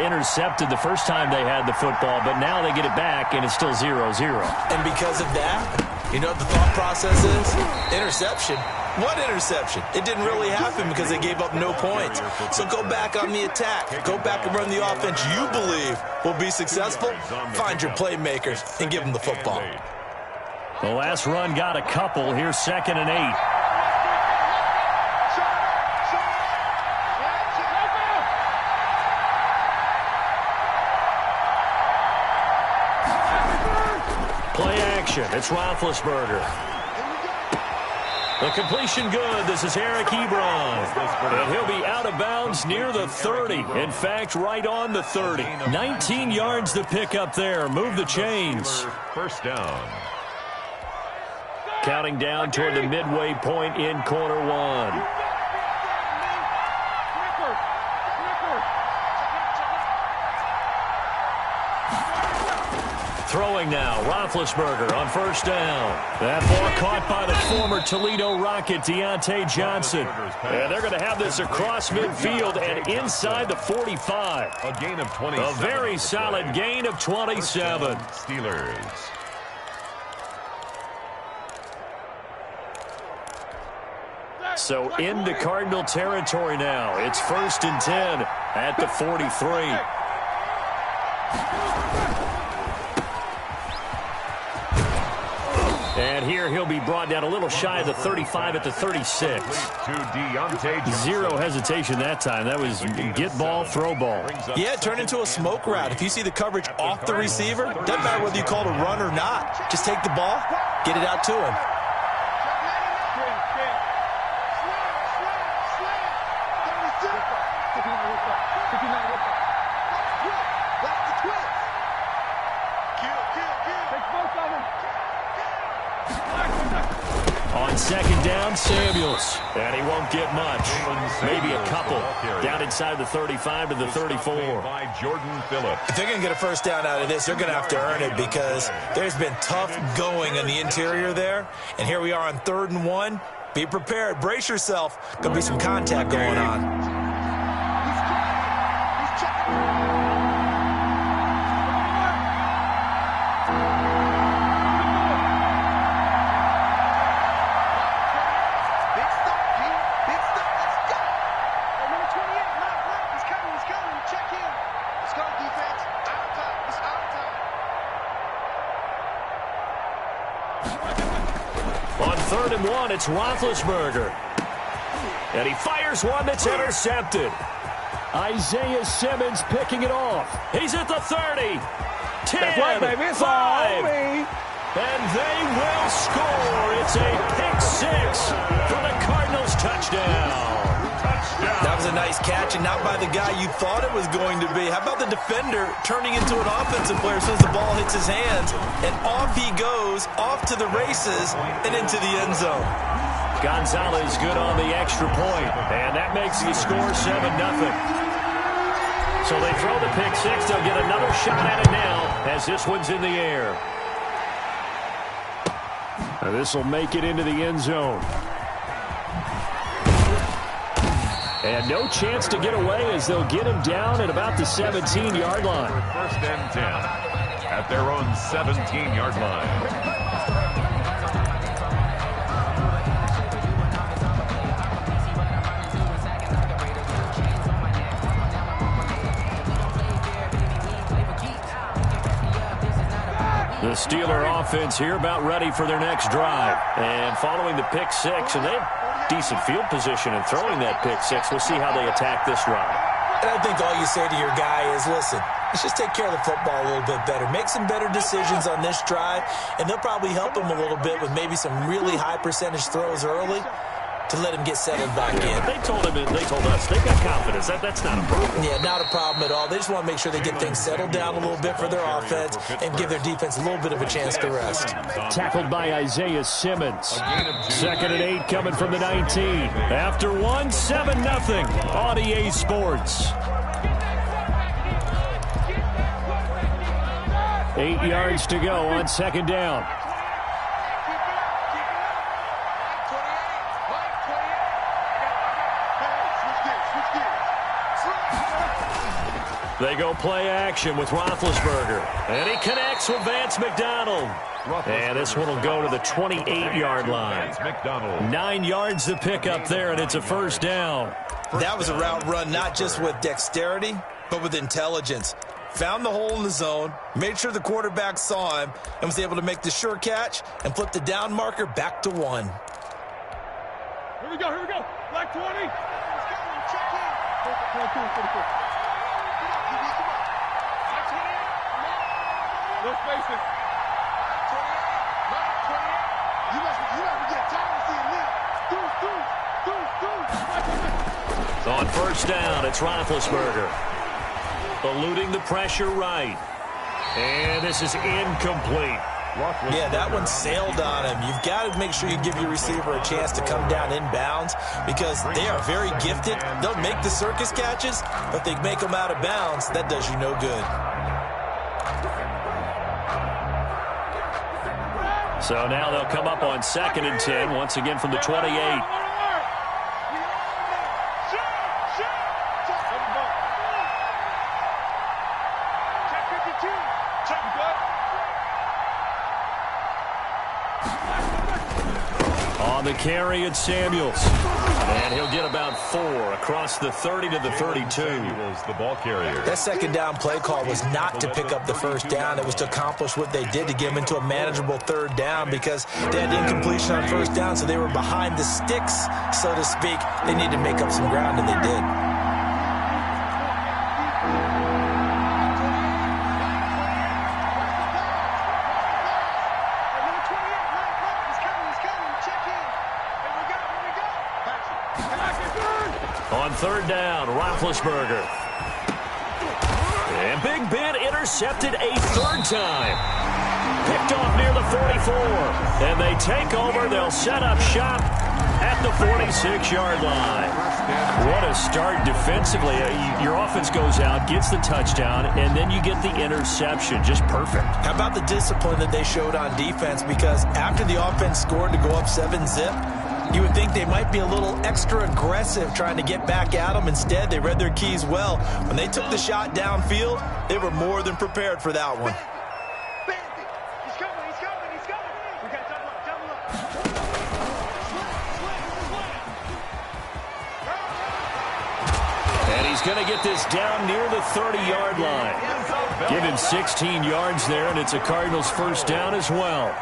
intercepted the first time they had the football, but now they get it back, and it's still 0-0. And because of that, you know what the thought process is? Interception. What interception? It didn't really happen because they gave up no points. So go back on the attack. Go back and run the offense you believe will be successful. Find your playmakers and give them the football. The last run got a couple. Here's 2nd and 8. Play action. It's Roethlisberger. The completion good. This is Eric Ebron. And he'll be out of bounds near the 30. In fact, right on the 30. 19 yards to pick up there. Move the chains. First down. Counting down toward the midway point in quarter one. Throwing now, Roethlisberger on first down. That ball caught by the former Toledo Rocket, Deontay Johnson. And they're going to have this across midfield and inside the 45. A gain of 27. A very solid gain of 27. Steelers. So into Cardinal territory now. It's 1st and 10 at the 43. And here he'll be brought down a little shy of the 35 at the 36. Zero hesitation that time. That was get ball, throw ball. Yeah, it turned into a smoke route. If you see the coverage off the receiver, doesn't matter whether you call it a run or not. Just take the ball, get it out to him. On 2nd down, Samuels. And he won't get much. Maybe a couple. Down inside the 35 to the 34. By Jordan Phillips. If they're going to get a first down out of this, they're going to have to earn it because there's been tough going in the interior there. And here we are on 3rd and 1. Be prepared. Brace yourself. Going to be some contact going on. On 3rd and 1, it's Roethlisberger. And he fires one that's intercepted. Isaiah Simmons picking it off. He's at the 30. 10, that's right, baby. It's 5. all me. And they will score. It's a pick 6 for the Cardinals touchdown. That was a nice catch, and not by the guy you thought it was going to be. How about the defender turning into an offensive player as soon as the ball hits his hands, and off he goes, off to the races, and into the end zone. Gonzalez good on the extra point, and that makes the score 7-0. So they throw the pick 6. They'll get another shot at it now as this one's in the air. This will make it into the end zone. And no chance to get away as they'll get him down at about the 17-yard line. 1st and 10 at their own 17-yard line. The Steeler offense here about ready for their next drive. And following the pick 6, and they have decent field position in throwing that pick 6. We'll see how they attack this drive. And I think all you say to your guy is, listen, let's just take care of the football a little bit better. Make some better decisions on this drive, and they'll probably help him a little bit with maybe some really high percentage throws early to let him get settled back in. They told us they've got confidence. That's not a problem. Yeah, not a problem at all. They just want to make sure they get things settled down a little bit for their offense and give their defense a little bit of a chance to rest. Tackled by Isaiah Simmons. 2nd and 8 coming from the 19. After 1, 7-0 on EA Sports. 8 yards to go on 2nd down. They go play action with Roethlisberger. And he connects with Vance McDonald. And this one will go to the 28-yard line. 9 yards to pick up there, and it's a first down. That was a route run not just with dexterity, but with intelligence. Found the hole in the zone, made sure the quarterback saw him, and was able to make the sure catch and flip the down marker back to 1. Here we go, Black 20. Let's face it. You must get tired of seeing this. On first down, it's Roethlisberger. Eluding the pressure right. And this is incomplete. Yeah, that one sailed on him. You've got to make sure you give your receiver a chance to come down inbounds because they are very gifted. They'll make the circus catches, but they make them out of bounds. That does you no good. So now they'll come up on 2nd and 10, once again from the 28. On the carry, it's Samuels. And he'll get about 4 across the 30 to the 32. Samuels, the ball carrier. That second down play call was not to pick up the first down. It was to accomplish what they did to get them into a manageable 3rd down because they had incompletion on first down, so they were behind the sticks, so to speak. They needed to make up some ground, and they did. On 3rd down, Roethlisberger. And Big Ben intercepted a 3rd time. Picked off near the 44. And they take over. They'll set up shop at the 46-yard line. What a start defensively. Your offense goes out, gets the touchdown, and then you get the interception. Just perfect. How about the discipline that they showed on defense? Because after the offense scored to go up 7-zip, you would think they might be a little extra aggressive trying to get back at them. Instead, they read their keys well. When they took the shot downfield, they were more than prepared for that one. He's coming. We got to double up. And he's going to get this down near the 30-yard line. Give him 16 yards there, and it's a Cardinals first down as well.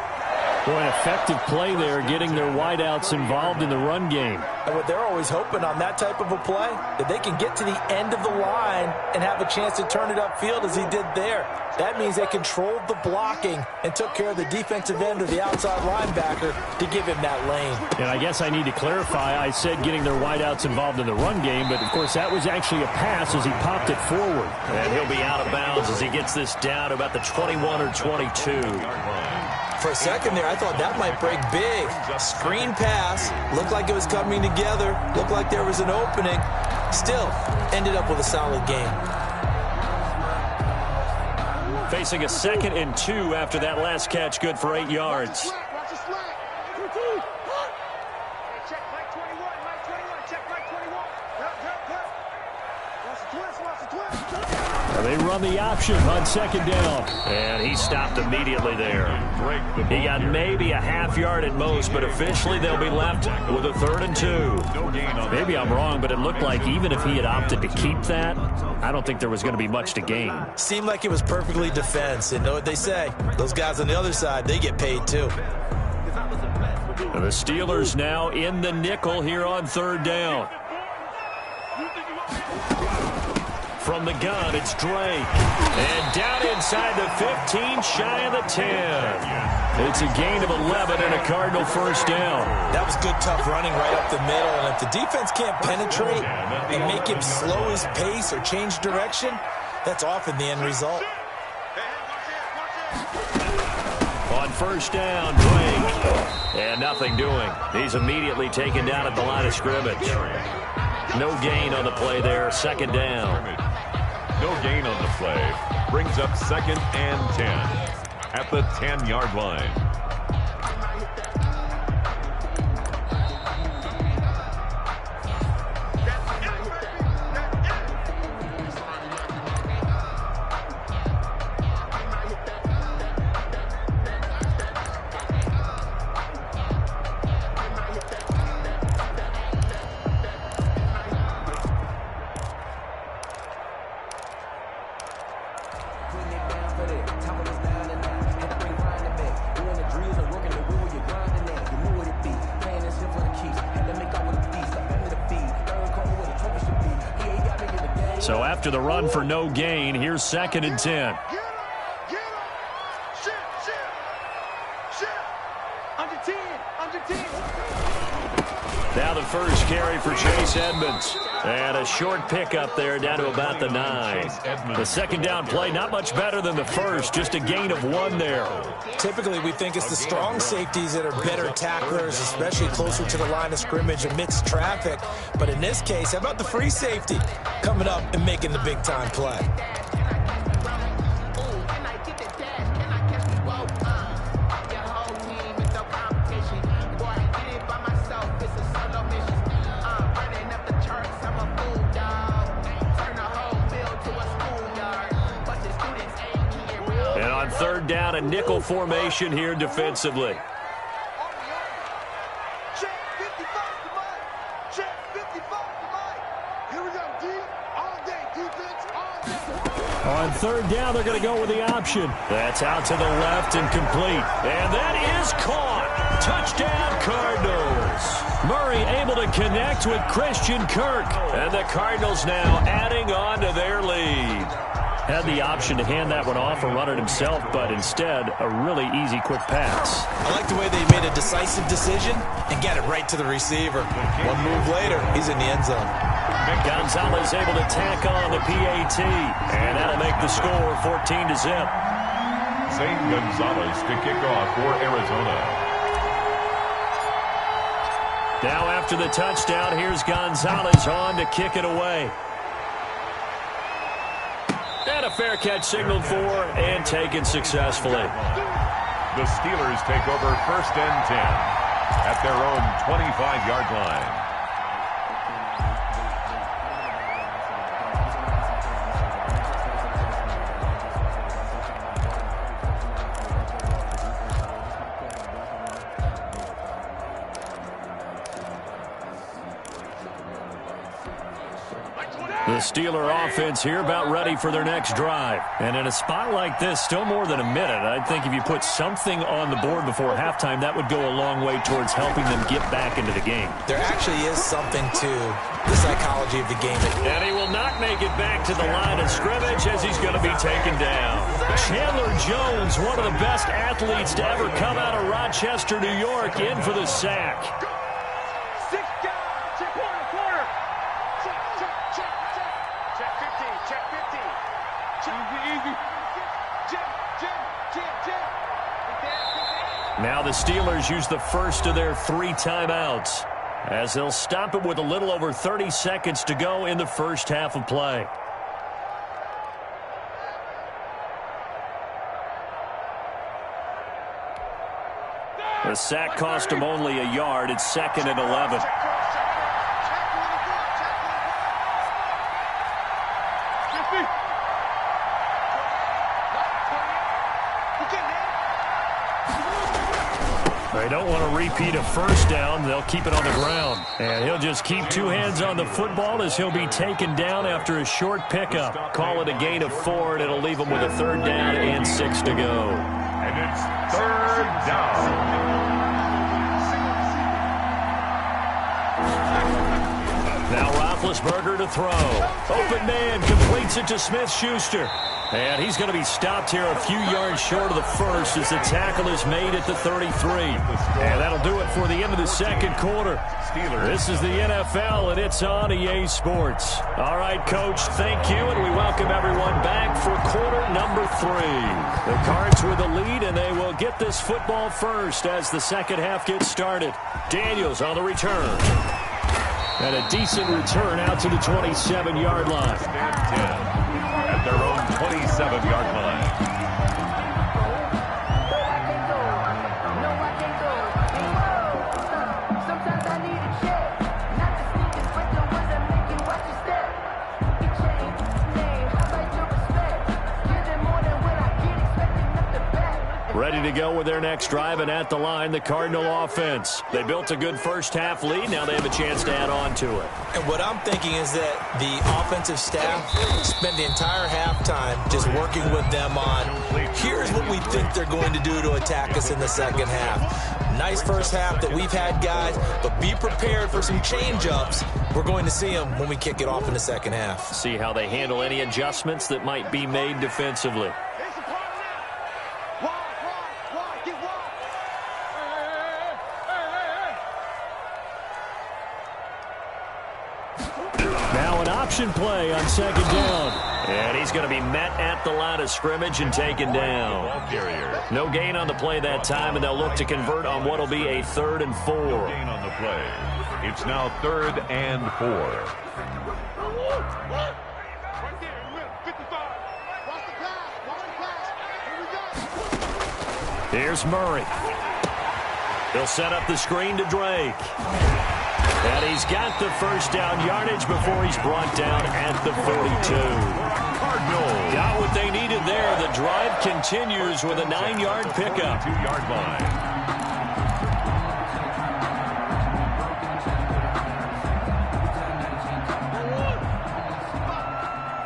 Boy, an effective play there, getting their wideouts involved in the run game. And what they're always hoping on that type of a play, that they can get to the end of the line and have a chance to turn it upfield as he did there. That means they controlled the blocking and took care of the defensive end or the outside linebacker to give him that lane. And I guess I need to clarify, I said getting their wideouts involved in the run game, but of course that was actually a pass as he popped it forward. And he'll be out of bounds as he gets this down to about the 21 or 22. For a second there, I thought that might break big. Screen pass, looked like it was coming together, looked like there was an opening. Still, ended up with a solid game. Facing a 2nd and 2 after that last catch, good for 8 yards. Watch the slack. Check Mike 21. Check Mike 21. Watch the twist. They run the option on 2nd down. And he stopped immediately there. He got maybe a half yard at most, but officially they'll be left with a 3rd and 2. Maybe I'm wrong, but it looked like even if he had opted to keep that, I don't think there was going to be much to gain. Seemed like it was perfectly defense. And know what they say? Those guys on the other side, they get paid too. And the Steelers now in the nickel here on 3rd down. From the gun, it's Drake. And down inside the 15, shy of the 10. It's a gain of 11 and a Cardinal first down. That was good, tough running right up the middle. And if the defense can't penetrate and make him slow his pace or change direction, that's often the end result. On first down, Drake. And nothing doing. He's immediately taken down at the line of scrimmage. No gain on the play there, 2nd down. No gain on the play. Brings up 2nd and 10 at the 10-yard line. So after the run for no gain, here's 2nd and 10. Now the first carry for Chase Edmonds. And a short pickup there down to about the 9. The second down play, not much better than the first, just a gain of 1 there. Typically, we think it's the strong safeties that are better tacklers, especially closer to the line of scrimmage amidst traffic. But in this case, how about the free safety coming up and making the big-time play? Third down, a nickel formation here defensively. Check 55 to Mike. Check 55 to Mike. Here we go, D. All day, defense, all day. On third down, they're going to go with the option. That's out to the left and complete. And that is caught. Touchdown, Cardinals. Murray able to connect with Christian Kirk. And the Cardinals now adding on to their lead. Had the option to hand that one off or run it himself, but instead, a really easy, quick pass. I like the way they made a decisive decision and get it right to the receiver. One move later, he's in the end zone. Gonzalez able to tack on the PAT, and that'll make the score 14-0. Zane Gonzalez to kick off for Arizona. Now after the touchdown, here's Gonzalez on to kick it away. And a fair catch signaled for and taken successfully. The Steelers take over 1st and 10 at their own 25-yard line. The Steeler offense here about ready for their next drive. And in a spot like this, still more than a minute, I think if you put something on the board before halftime, that would go a long way towards helping them get back into the game. There actually is something to the psychology of the game. And he will not make it back to the line of scrimmage as he's going to be taken down. Chandler Jones, one of the best athletes to ever come out of Rochester, New York, in for the sack. Now the Steelers use the first of their 3 timeouts as they'll stop it with a little over 30 seconds to go in the first half of play. The sack cost him only a yard. It's 2nd and 11. They don't want to repeat a first down. They'll keep it on the ground. And he'll just keep 2 hands on the football as he'll be taken down after a short pickup. Call it a gain of 4, and it'll leave him with a 3rd down and 6 to go. And it's 3rd down. Now Roethlisberger to throw. Open man completes it to Smith-Schuster. And he's going to be stopped here a few yards short of the first as the tackle is made at the 33. And that'll do it for the end of the second quarter. This is the NFL, and it's on EA Sports. All right, Coach, thank you, and we welcome everyone back for quarter number 3. The Cards with the lead, and they will get this football first as the second half gets started. Daniels on the return. And a decent return out to the 27-yard line. At their own 27-yard line. Ready to go with their next drive, and at the line, the Cardinal offense. They built a good first-half lead. Now they have a chance to add on to it. And what I'm thinking is that the offensive staff spent the entire halftime just working with them on, here's what we think they're going to do to attack us in the second half. Nice first half that we've had, guys, but be prepared for some change-ups. We're going to see them when we kick it off in the second half. See how they handle any adjustments that might be made defensively. Now an option play on second down. And he's going to be met at the line of scrimmage and taken down. No gain on the play that time, and they'll look to convert on what will be a 3rd and 4. No gain on the play. It's now 3rd and 4. Here's Murray. He'll set up the screen to Drake. And he's got the first down yardage before he's brought down at the 42. Cardinals Got what they needed there. The drive continues with a 9-yard pickup. 2-yard line.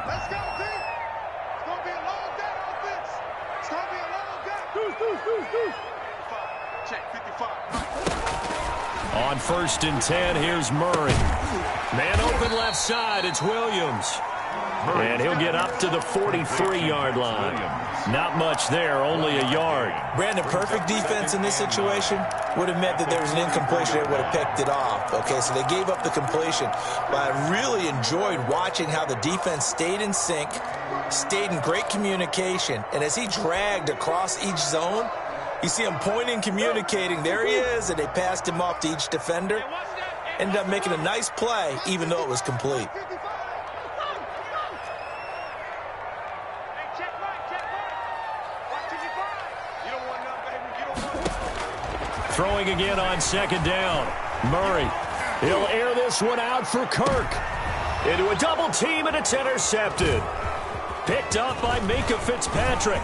Let's go, team. It's going to be a long day, offense. It's going to be a long day. Check 55. On 1st and 10, here's Murray. Man open left side, it's Williams. And he'll get up to the 43-yard line. Not much there, only a yard. Brandon, perfect defense in this situation would have meant that there was an incompletion that would have picked it off. Okay, so they gave up the completion. But I really enjoyed watching how the defense stayed in sync, stayed in great communication. And as he dragged across each zone, you see him pointing, communicating. There he is, and they passed him off to each defender. Ended up making a nice play, even though it was complete. Throwing again on second down. Murray. He'll air this one out for Kirk. Into a double team, and it's intercepted. Picked up by Minka Fitzpatrick.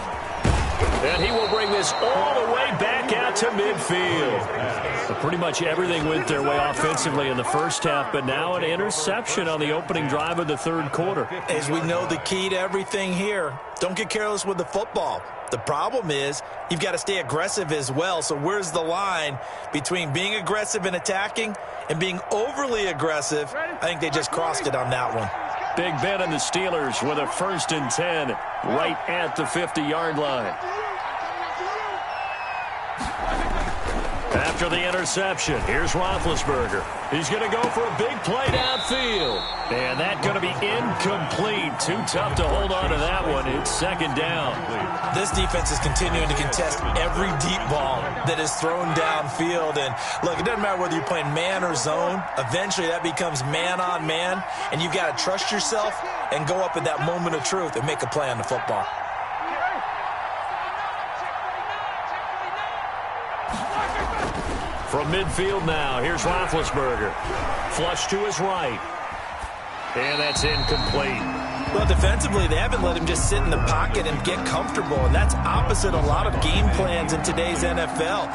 And he will bring this all the way back out to midfield. So pretty much everything went their way offensively in the first half, but now an interception on the opening drive of the 3rd quarter. As we know, the key to everything here, don't get careless with the football. The problem is you've got to stay aggressive as well. So where's the line between being aggressive and attacking and being overly aggressive? I think they just crossed it on that one. Big Ben and the Steelers with a 1st and 10 right at the 50-yard line. After the interception, here's Roethlisberger. He's going to go for a big play downfield. And that's going to be incomplete. Too tough to hold on to that one. It's second down. This defense is continuing to contest every deep ball that is thrown downfield. And look, it doesn't matter whether you're playing man or zone. Eventually that becomes man on man. And you've got to trust yourself and go up at that moment of truth and make a play on the football. From midfield now, here's Roethlisberger. Flush to his right. And that's incomplete. Well, defensively, they haven't let him just sit in the pocket and get comfortable, and that's opposite a lot of game plans in today's NFL.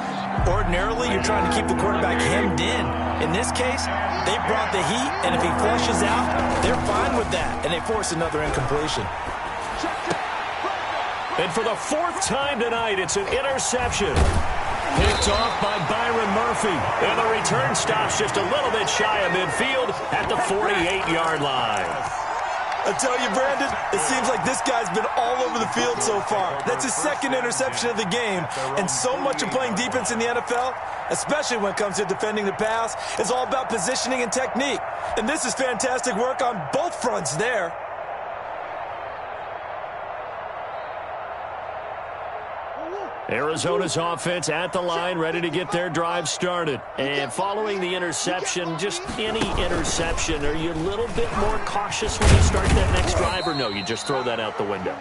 Ordinarily, you're trying to keep the quarterback hemmed in. In this case, they brought the heat, and if he flushes out, they're fine with that, and they force another incompletion. And for the 4th time tonight, it's an interception. Picked off by Byron Murphy. And the return stops just a little bit shy of midfield at the 48-yard line. I tell you, Brandon, it seems like this guy's been all over the field so far. That's his 2nd interception of the game. And so much of playing defense in the NFL, especially when it comes to defending the pass, is all about positioning and technique. And this is fantastic work on both fronts there. Arizona's offense at the line, ready to get their drive started. And following the interception, just any interception, are you a little bit more cautious when you start that next drive, or no, you just throw that out the window?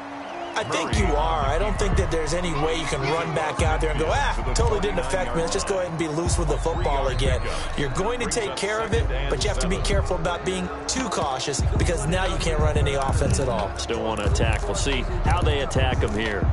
I think you are. I don't think that there's any way you can run back out there and go, totally didn't affect me. Let's just go ahead and be loose with the football again. You're going to take care of it, but you have to be careful about being too cautious because now you can't run any offense at all. Still want to attack. We'll see how they attack them here.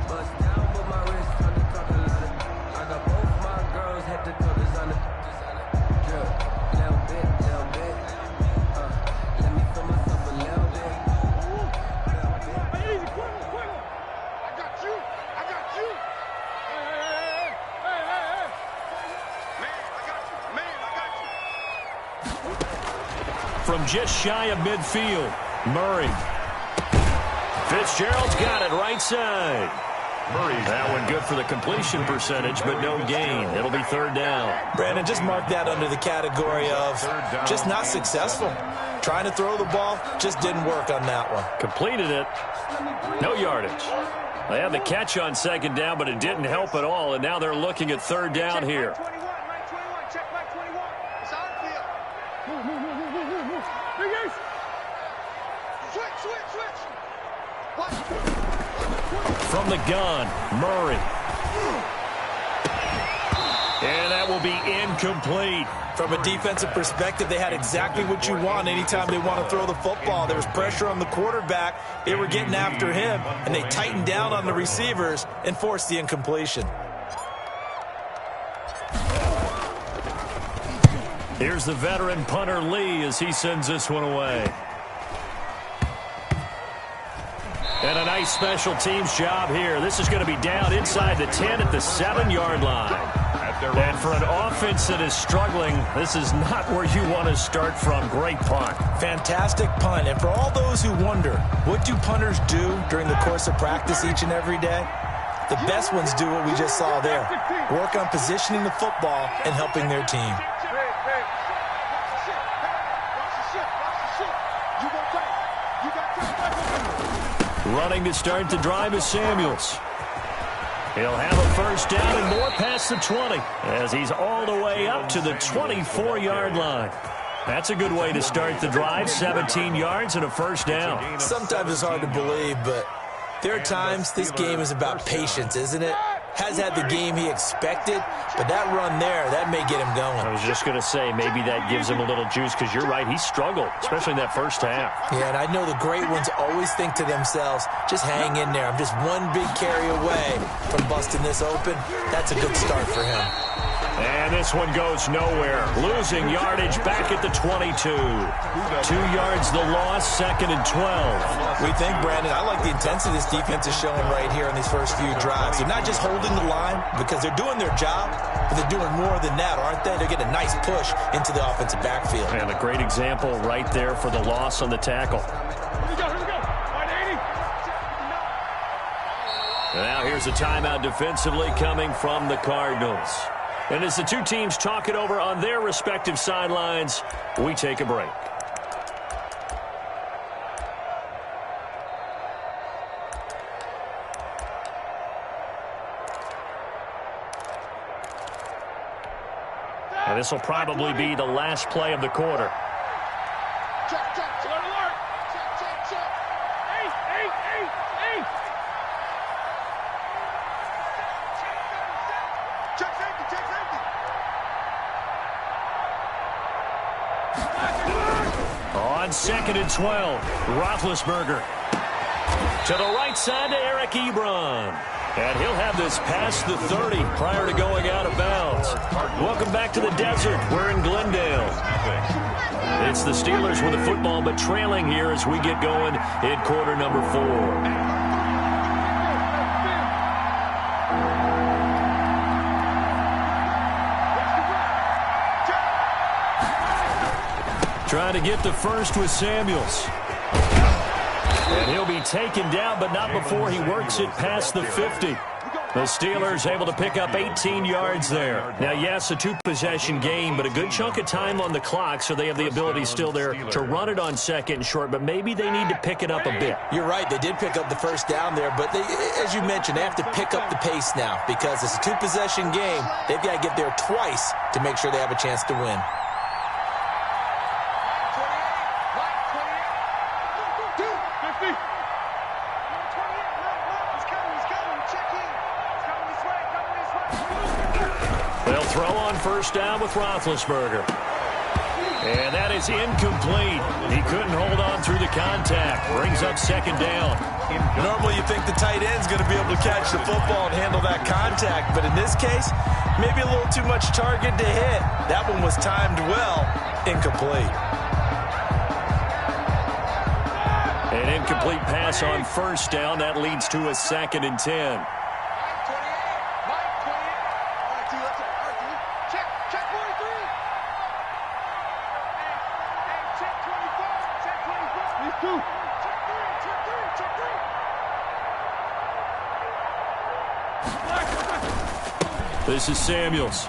just shy of midfield. Murray. Fitzgerald's got it right side. That one good for the completion percentage, but no gain. It'll be third down. Brandon, just mark that under the category of just not successful. Trying to throw the ball, just didn't work on that one. Completed it. No yardage. They had the catch on second down, but it didn't help at all, and now they're looking at third down here. Check back 21. It's our field. Switch. From the gun, Murray. And that will be incomplete. From a defensive perspective, they had exactly what you want anytime they want to throw the football. There was pressure on the quarterback. They were getting after him, and they tightened down on the receivers and forced the incompletion. Here's the veteran punter Lee as he sends this one away. And a nice special teams job here. This is going to be down inside the 10 at the 7-yard line. And for an offense that is struggling, this is not where you want to start from. Great punt. Fantastic punt. And for all those who wonder, what do punters do during the course of practice each and every day? The best ones do what we just saw there. Work on positioning the football and helping their team. Running to start the drive is Samuels. He'll have a first down and more past the 20 as he's all the way up to the 24-yard line. That's a good way to start the drive, 17 yards and a first down. Sometimes it's hard to believe, but there are times this game is about patience, isn't it? Has had the game he expected, but that run there, that may get him going. I was just going to say, maybe that gives him a little juice, because you're right, he struggled, especially in that first half. Yeah, and I know the great ones always think to themselves, just hang in there. I'm just one big carry away from busting this open. That's a good start for him. And this one goes nowhere. Losing yardage back at the 22. 2 yards the loss, 2nd and 12. We think, Brandon, I like the intensity this defense is showing right here in these first few drives. They're not just holding the line because they're doing their job, but they're doing more than that, aren't they? They're getting a nice push into the offensive backfield. And a great example right there for the loss on the tackle. Here we go. 180. Now here's a timeout defensively coming from the Cardinals. And as the two teams talk it over on their respective sidelines, we take a break. And this will probably be the last play of the quarter. Check. Alert. Check. 8. Check safety. On 2nd and 12, Roethlisberger. To the right side to Eric Ebron. And he'll have this past the 30 prior to going out of bounds. Welcome back to the desert. We're in Glendale. It's the Steelers with the football, but trailing here as we get going in quarter number 4. Trying to get the first with Samuels. And he'll be taken down, but not before he works it past the 50. The Steelers able to pick up 18 yards there. Now, yes, a two-possession game, but a good chunk of time on the clock, so they have the ability still there to run it on 2nd and short, but maybe they need to pick it up a bit. You're right. They did pick up the first down there, but they, as you mentioned, they have to pick up the pace now because it's a two-possession game. They've got to get there twice to make sure they have a chance to win. They'll throw on first down with Roethlisberger. And that is incomplete. He couldn't hold on through the contact. Brings up 2nd down. Normally you think the tight end's going to be able to catch the football and handle that contact, but in this case, maybe a little too much target to hit. That one was timed well. Incomplete. An incomplete pass on first down. That leads to a 2nd and 10. Check 43. Check 24. This is Samuels.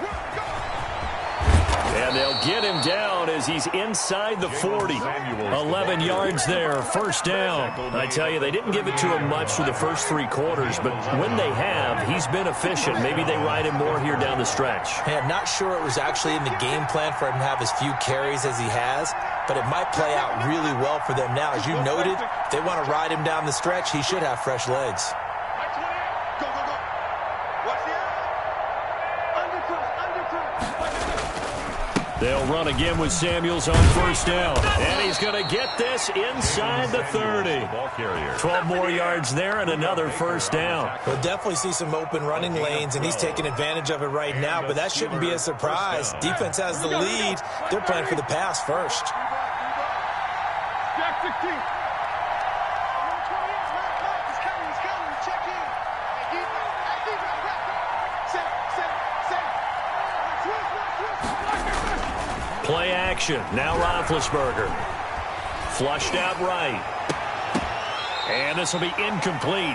And they'll get him down as he's inside the 40. 11 yards there, first down. I tell you, they didn't give it to him much for the first 3 quarters, but when they have, he's been efficient. Maybe they ride him more here down the stretch. Hey, I'm not sure it was actually in the game plan for him to have as few carries as he has, but it might play out really well for them now. As you noted, if they want to ride him down the stretch, he should have fresh legs. They'll run again with Samuels on first down. And he's going to get this inside the 30. 12 more yards there and another first down. We'll definitely see some open running lanes, and he's taking advantage of it right now, but that shouldn't be a surprise. Defense has the lead. They're playing for the pass first. Jack 16. Play action. Now Roethlisberger. Flushed out right. And this will be incomplete.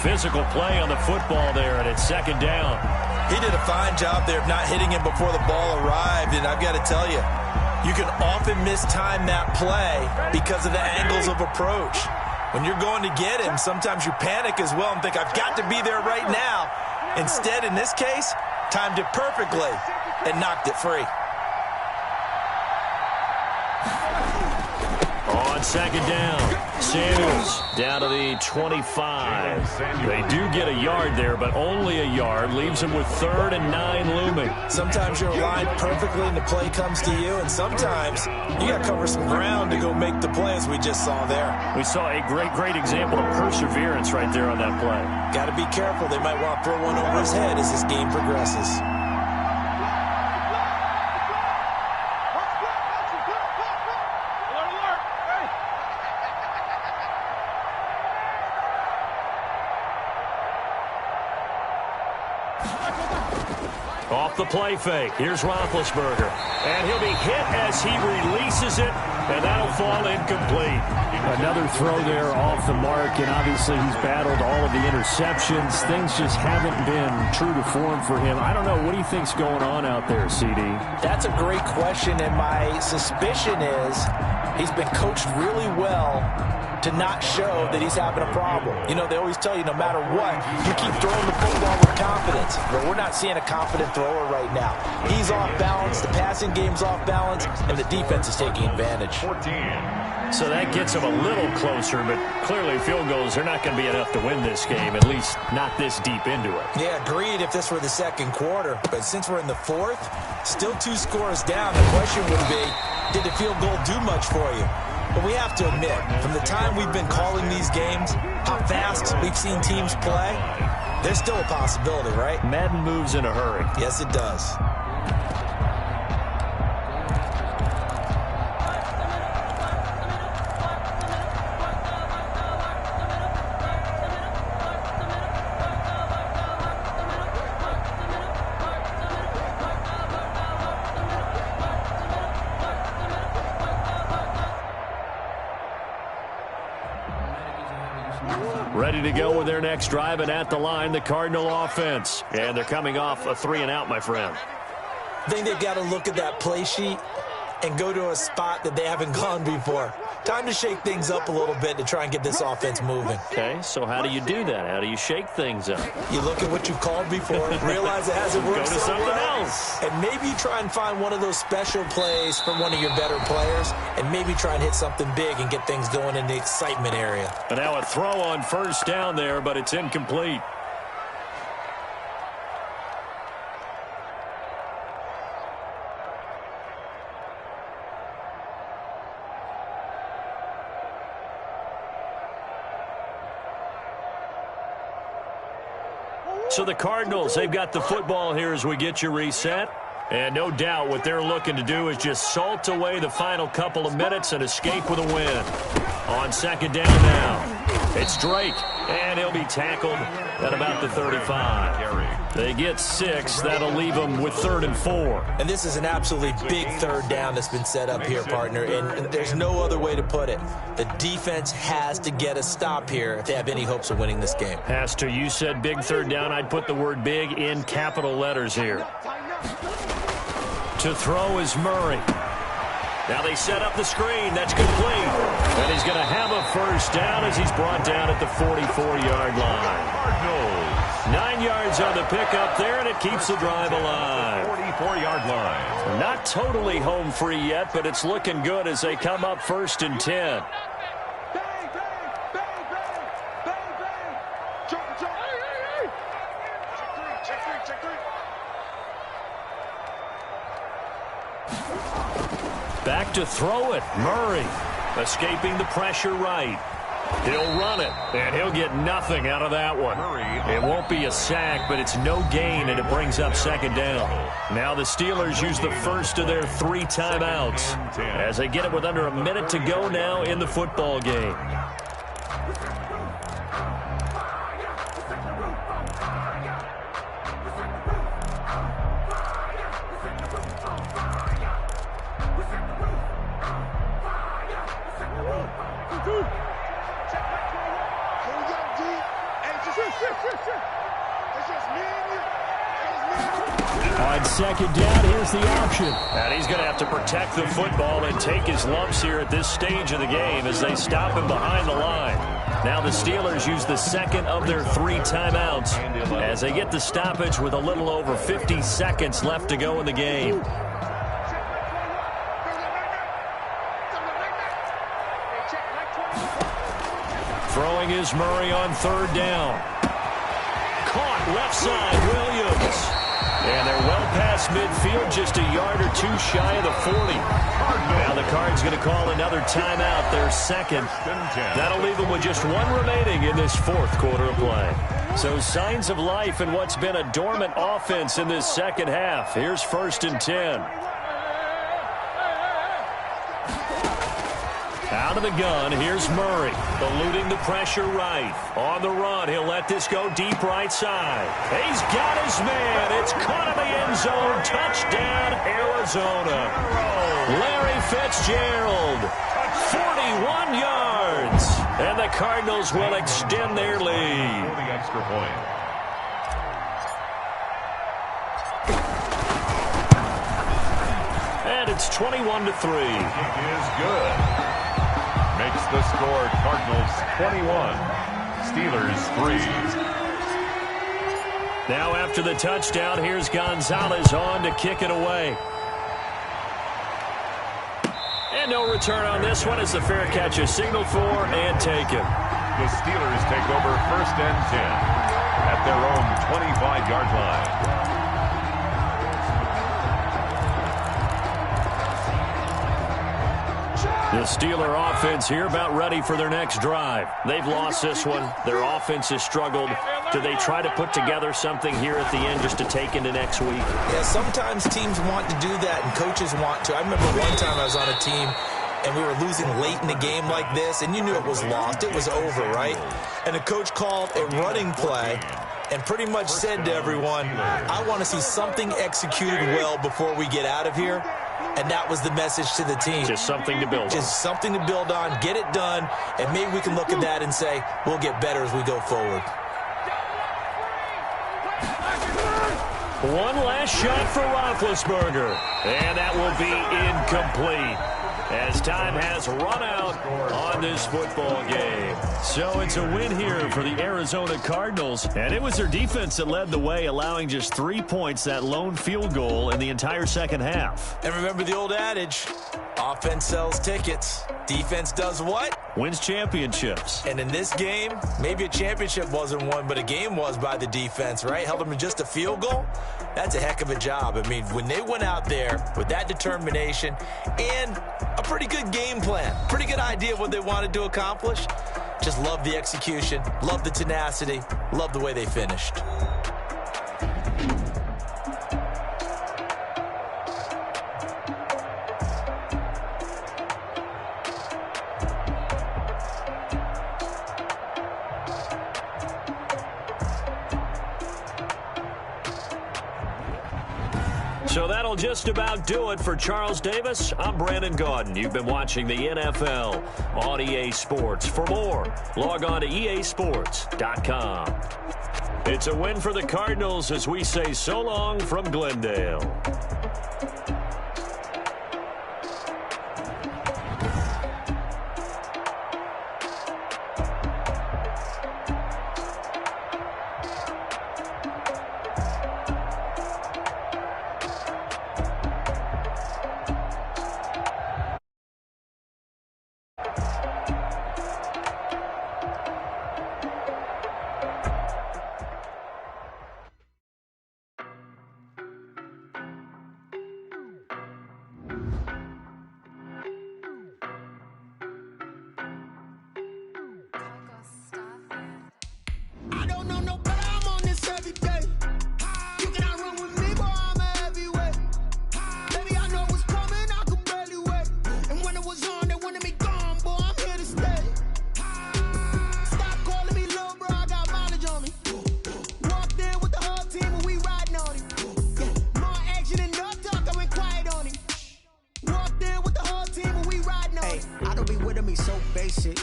Physical play on the football there, and it's second down. He did a fine job there of not hitting him before the ball arrived, and I've got to tell you, you can often mistime that play because of the angles of approach. When you're going to get him, sometimes you panic as well and think, I've got to be there right now. Instead, in this case, timed it perfectly and knocked it free. On second down, Samuels down to the 25. They do get a yard there, but only a yard. Leaves them with 3rd and 9 looming. Sometimes you're aligned perfectly and the play comes to you, and sometimes you got to cover some ground to go make the play, as we just saw there. We saw a great example of perseverance right there on that play. Got to be careful. They might want to throw one over his head as this game progresses. Off the play fake. Here's Roethlisberger. And he'll be hit as he releases it, and that'll fall incomplete. Another throw there off the mark, and obviously he's battled all of the interceptions. Things just haven't been true to form for him. I don't know. What do you think's going on out there, CD? That's a great question, and my suspicion is he's been coached really well to not show that he's having a problem. You know, they always tell you no matter what, you keep throwing the football with confidence. But we're not seeing a confident thrower right now. He's off balance, the passing game's off balance, and the defense is taking advantage. 14. So that gets them a little closer, but clearly field goals are not going to be enough to win this game, at least not this deep into it. Yeah, agreed if this were the second quarter. But since we're in the 4th, still 2 scores down, the question would be, did the field goal do much for you? But we have to admit, from the time we've been calling these games, how fast we've seen teams play, there's still a possibility, right? Madden moves in a hurry. Yes, it does. Ready to go with their next drive, and at the line, the Cardinal offense. And they're coming off a 3-and-out, my friend. I think they've got to look at that play sheet and go to a spot that they haven't gone before. Time to shake things up a little bit to try and get this offense moving. Okay, so how do you do that? How do you shake things up? You look at what you've called before, realize it hasn't worked Go to so something well, else. and maybe you try and find one of those special plays from one of your better players, and maybe try and hit something big and get things going in the excitement area. And now a throw on first down there, but it's incomplete. So the Cardinals, they've got the football here as we get you reset. And no doubt what they're looking to do is just salt away the final couple of minutes and escape with a win. On second down now. It's Drake, and he'll be tackled at about the 35. They get 6. That'll leave them with 3rd and 4. And this is an absolutely big 3rd down that's been set up here, partner, and there's no other way to put it. The defense has to get a stop here if they have any hopes of winning this game. Has to. You said big 3rd down. I'd put the word big in capital letters here. To throw is Murray. Now they set up the screen. That's complete. And he's going to have a 1st down as he's brought down at the 44-yard line. Cardinals. 9 yards on the pickup there, and it keeps the drive alive. 44-yard line. Not totally home free yet, but it's looking good as they come up 1st and 10. Back to throw it. Murray escaping the pressure right. He'll run it, and he'll get nothing out of that one. It won't be a sack, but it's no gain, and it brings up 2nd down. Now the Steelers use the first of their 3 timeouts as they get it with under a minute to go now in the football game. On 2nd down, here's the option. And he's going to have to protect the football and take his lumps here at this stage of the game as they stop him behind the line. Now the Steelers use the 2nd of their 3 timeouts as they get the stoppage with a little over 50 seconds left to go in the game. Throwing is Murray on 3rd down. Caught left side, Williams. And they're well past midfield, just a yard or 2 shy of the 40. Now the Cards going to call another timeout, their 2nd. That'll leave them with just 1 remaining in this 4th quarter of play. So signs of life in what's been a dormant offense in this 2nd half. Here's 1st and 10. Out of the gun, here's Murray, eluding the pressure right. On the run, he'll let this go deep right side. He's got his man. It's caught in the end zone. Touchdown, Arizona. Larry Fitzgerald, 41 yards. And the Cardinals will extend their lead. The extra point. And it's 21-3. Kick is good. Makes the score Cardinals 21, Steelers 3. Now after the touchdown, here's Gonzalez on to kick it away. And no return on this one as the fair catch is signaled for and taken. The Steelers take over 1st and 10 at their own 25-yard line. The Steeler offense here about ready for their next drive. They've lost this one. Their offense has struggled. Do they try to put together something here at the end just to take into next week? Yeah, sometimes teams want to do that and coaches want to. I remember one time I was on a team and we were losing late in the game like this, and you knew it was lost. It was over, right? And the coach called a running play and pretty much said to everyone, I want to see something executed well before we get out of here. And that was the message to the team. Just something to build on. Just something to build on, get it done, and maybe we can look at that and say, we'll get better as we go forward. One last shot for Roethlisberger. And that will be incomplete as time has run out on this football game. So it's a win here for the Arizona Cardinals. And it was their defense that led the way, allowing just 3 points, that lone field goal in the entire 2nd half. And remember the old adage, offense sells tickets. Defense does what? Wins championships. And in this game, maybe a championship wasn't won, but a game was by the defense, right? Held them to just a field goal. That's a heck of a job. I mean, when they went out there with that determination and a pretty good game plan, pretty good idea of what they wanted to accomplish, just love the execution, love the tenacity, love the way they finished. So that'll just about do it for Charles Davis. I'm Brandon Gaudin. You've been watching the NFL on EA Sports. For more, log on to easports.com. It's a win for the Cardinals as we say so long from Glendale.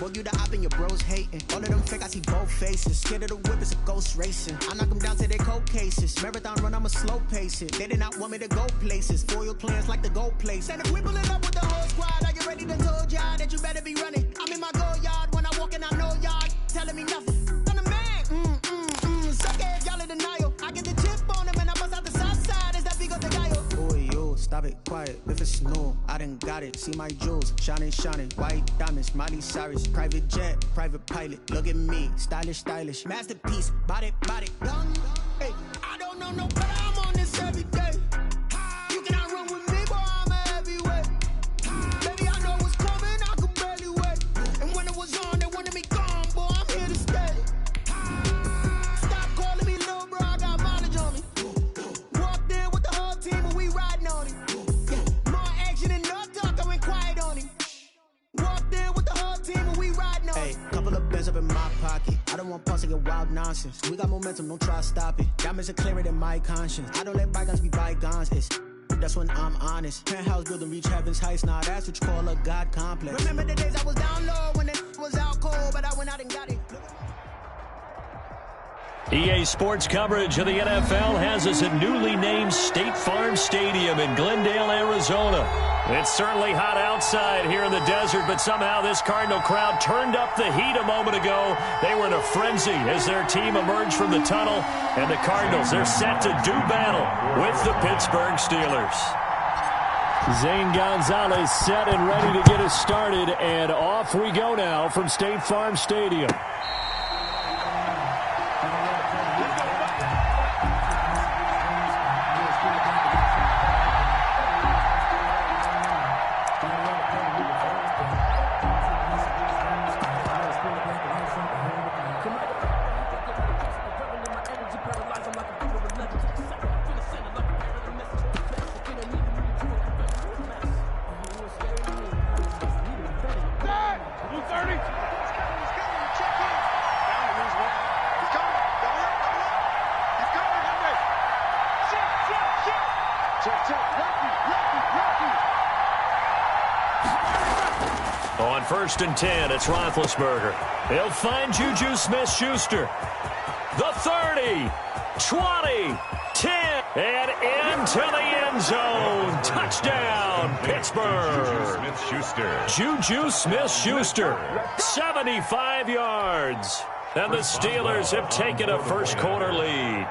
Boy, you the op and your bros hating. All of them fake, I see both faces. Scared of the whip, it's a ghost racing. I knock them down to their cold cases. Marathon run, I'ma slow pace it. They did not want me to go places. Foil plans like the gold place. And if we pull it up with the whole squad, are you ready to told y'all that you better be running? I'm in my go yard. When I walk in, I know y'all telling me nothing. I'm the man. Suck it if y'all in denial. I get the chip on them and I bust out the south side. Is that Vigo de Gallo? Boy, yo, stop it, quiet. If it's snow, I done got it. See my jewels, shining, shining. White diamonds, Miley Cyrus. Private jet, private pilot. Look at me, stylish, stylish. Masterpiece, body, body. Young, hey, I don't know no better. I'm on this every day. You cannot run with me, boy, I'm a heavyweight. Baby, I know what's coming, I could barely wait. And when it was on, they wanted me gone, boy, I'm here to stay. Stop calling me little bro, I got mileage on me. Walked in with the whole team and we riding on it. Yeah, more action and no talk, I went quiet on him. Walked in with the whole team and we riding on it. Hey, couple of bands up in my pocket. I don't want pause to get wild nonsense. We got momentum, don't try to stop it. Diamonds are clearer than my conscience. I don't let bygones be bygones. That's when I'm honest. Penthouse building, reach heaven's heights. Now that's what you call a God complex. Remember the days I was down low when it was out cold, but I went out and got it. EA Sports coverage of the NFL has us at newly named State Farm Stadium in Glendale, Arizona. It's certainly hot outside here in the desert, but somehow this Cardinal crowd turned up the heat a moment ago. They were in a frenzy as their team emerged from the tunnel, and the Cardinals, they're set to do battle with the Pittsburgh Steelers. Zane Gonzalez set and ready to get us started, and off we go now from State Farm Stadium. On 1st and 10, it's Roethlisberger. He'll find Juju Smith-Schuster. The 30, 20, 10, and into the end zone. Touchdown, Pittsburgh. Juju Smith-Schuster, 75 yards. And the Steelers have taken a first-quarter lead.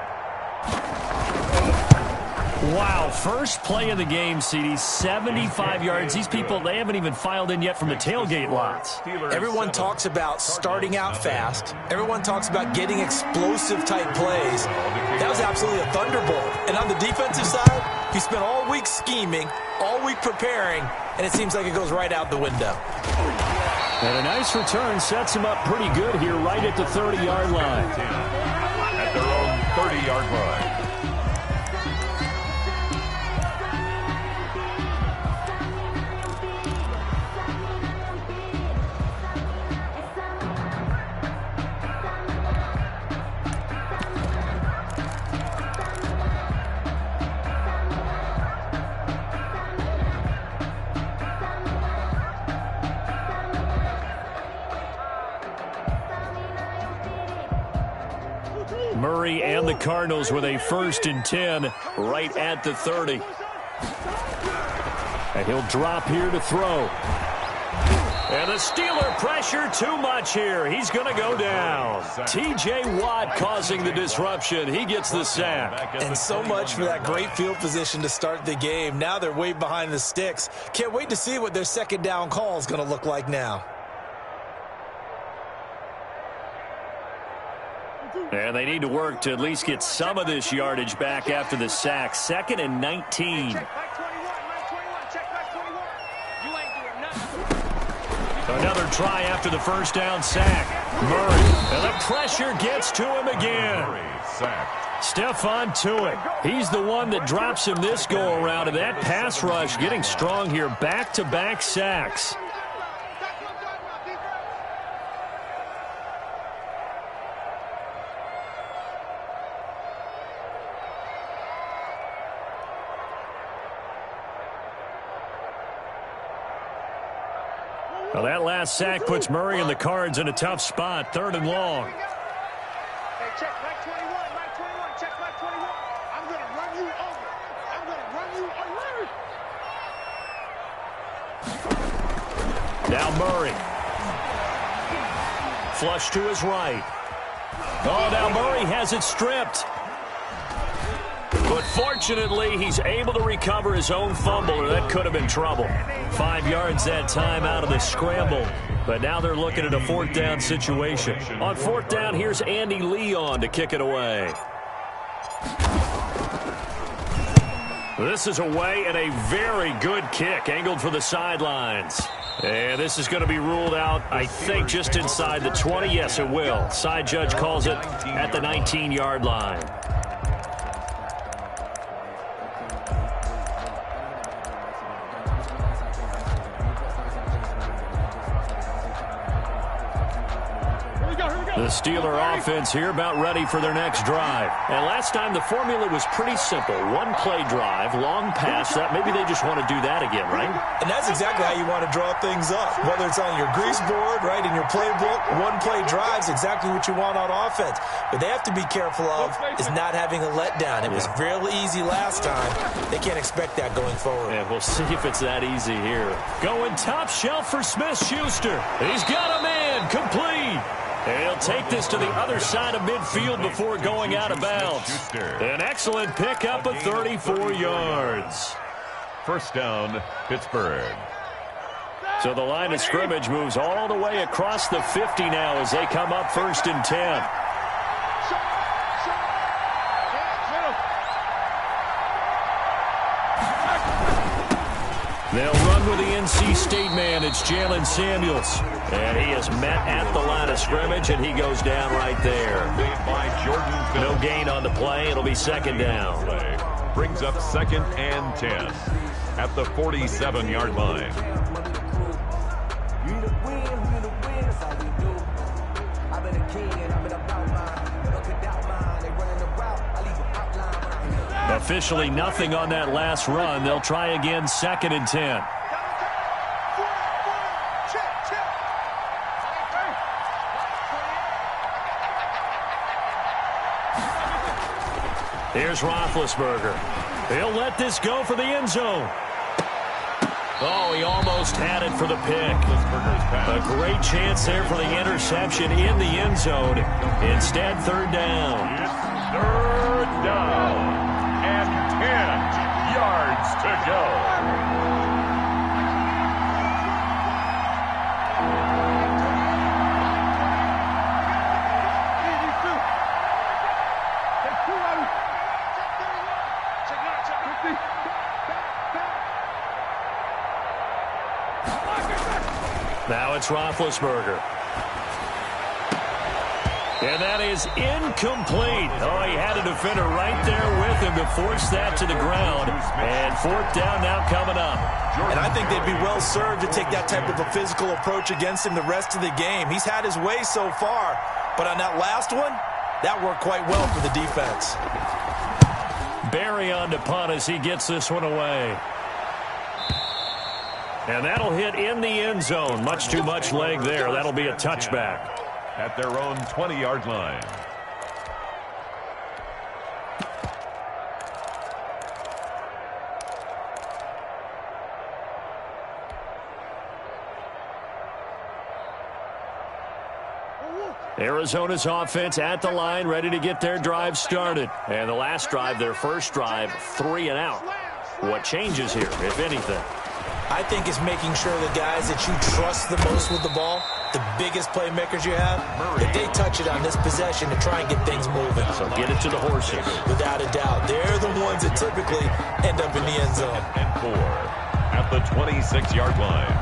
Wow, first play of the game, CD, 75 yards. These people, they haven't even filed in yet from the tailgate lots. Everyone talks about starting out fast. Everyone talks about getting explosive-type plays. That was absolutely a thunderbolt. And on the defensive side, he spent all week scheming, all week preparing, and it seems like it goes right out the window. And a nice return sets him up pretty good here right at the 30-yard line. At their own 30-yard line. Murray and the Cardinals with a 1st and 10 right at the 30. And he'll drop here to throw. And the Steeler pressure too much here. He's going to go down. T.J. Watt causing the disruption. He gets the sack. And so much for that great field position to start the game. Now they're way behind the sticks. Can't wait to see what their second down call is going to look like now. And they need to work to at least get some of this yardage back after the sack. 2nd and 19. Another try after the 1st down sack. Murray. And the pressure gets to him again. Stephon Tuitt. He's the one that drops him this go-around. And that pass rush getting strong here. Back-to-back sacks. Well, that last sack puts Murray and the Cards in a tough spot. 3rd and long. Hey, check back 21, back 21, check back 21. I'm going to run you over. I'm going to run you over. Now Murray. Flush to his right. Oh, now Murray has it stripped. But fortunately, he's able to recover his own fumble, or that could have been trouble. 5 yards that time out of the scramble. But now they're looking at a 4th down situation. On 4th down, here's Andy Leon to kick it away. This is away and a very good kick, angled for the sidelines. And this is going to be ruled out, I think, just inside the 20. Yes, it will. Side judge calls it at the 19-yard line. The Steeler offense here about ready for their next drive. And last time the formula was pretty simple. 1-play drive, long pass. That maybe they just want to do that again, right? And that's exactly how you want to draw things up. Whether it's on your grease board, right, in your playbook, 1-play drives, exactly what you want on offense. But they have to be careful of is not having a letdown. It was real easy last time. They can't expect that going forward. Yeah, we'll see if it's that easy here. Going top shelf for Smith-Schuster. He's got a man complete. And he'll take this to the other side of midfield before going out of bounds. An excellent pickup of 34 yards. 1st down, Pittsburgh. So the line of scrimmage moves all the way across the 50 now as they come up 1st and 10. They'll run with the NC State man. It's Jalen Samuels. And he is met at the line of scrimmage, and he goes down right there. No gain on the play. It'll be 2nd down. Brings up 2nd and 10 at the 47-yard line. Officially nothing on that last run. They'll try again 2nd and 10. Here's Roethlisberger. He'll let this go for the end zone. Oh, he almost had it for the pick. A great chance there for the interception in the end zone. Instead, 3rd down. It's 3rd down and 10 yards to go. Now it's Roethlisberger. And that is incomplete. Oh, he had a defender right there with him to force that to the ground. And 4th down now coming up. And I think they'd be well served to take that type of a physical approach against him the rest of the game. He's had his way so far. But on that last one, that worked quite well for the defense. Barry on to punt as he gets this one away. And that'll hit in the end zone. Much too much leg there. That'll be a touchback. At their own 20-yard line. Arizona's offense at the line, ready to get their drive started. And the last drive, their first drive, 3 and out. What changes here, if anything? I think it's making sure the guys that you trust the most with the ball, the biggest playmakers you have, that they touch it on this possession to try and get things moving. So get it to the horses. Without a doubt. They're the ones that typically end up in the end zone. And 4 at the 26-yard line.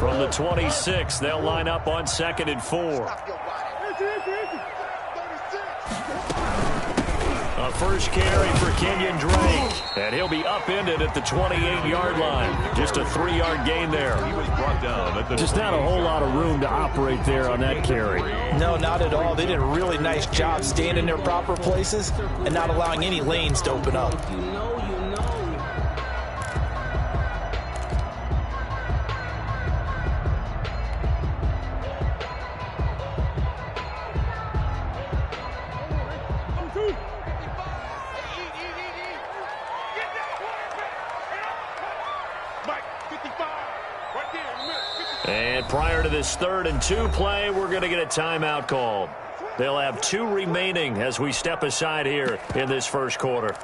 From the 26, they'll line up on 2nd and 4. A first carry for Kenyon Drake, and he'll be upended at the 28-yard line. Just a 3-yard gain there. He was brought down at the Just not a whole lot of room to operate there on that carry. No, not at all. They did a really nice job staying in their proper places and not allowing any lanes to open up. And prior to this 3rd and 2 play, we're going to get a timeout called. They'll have 2 remaining as we step aside here in this first quarter.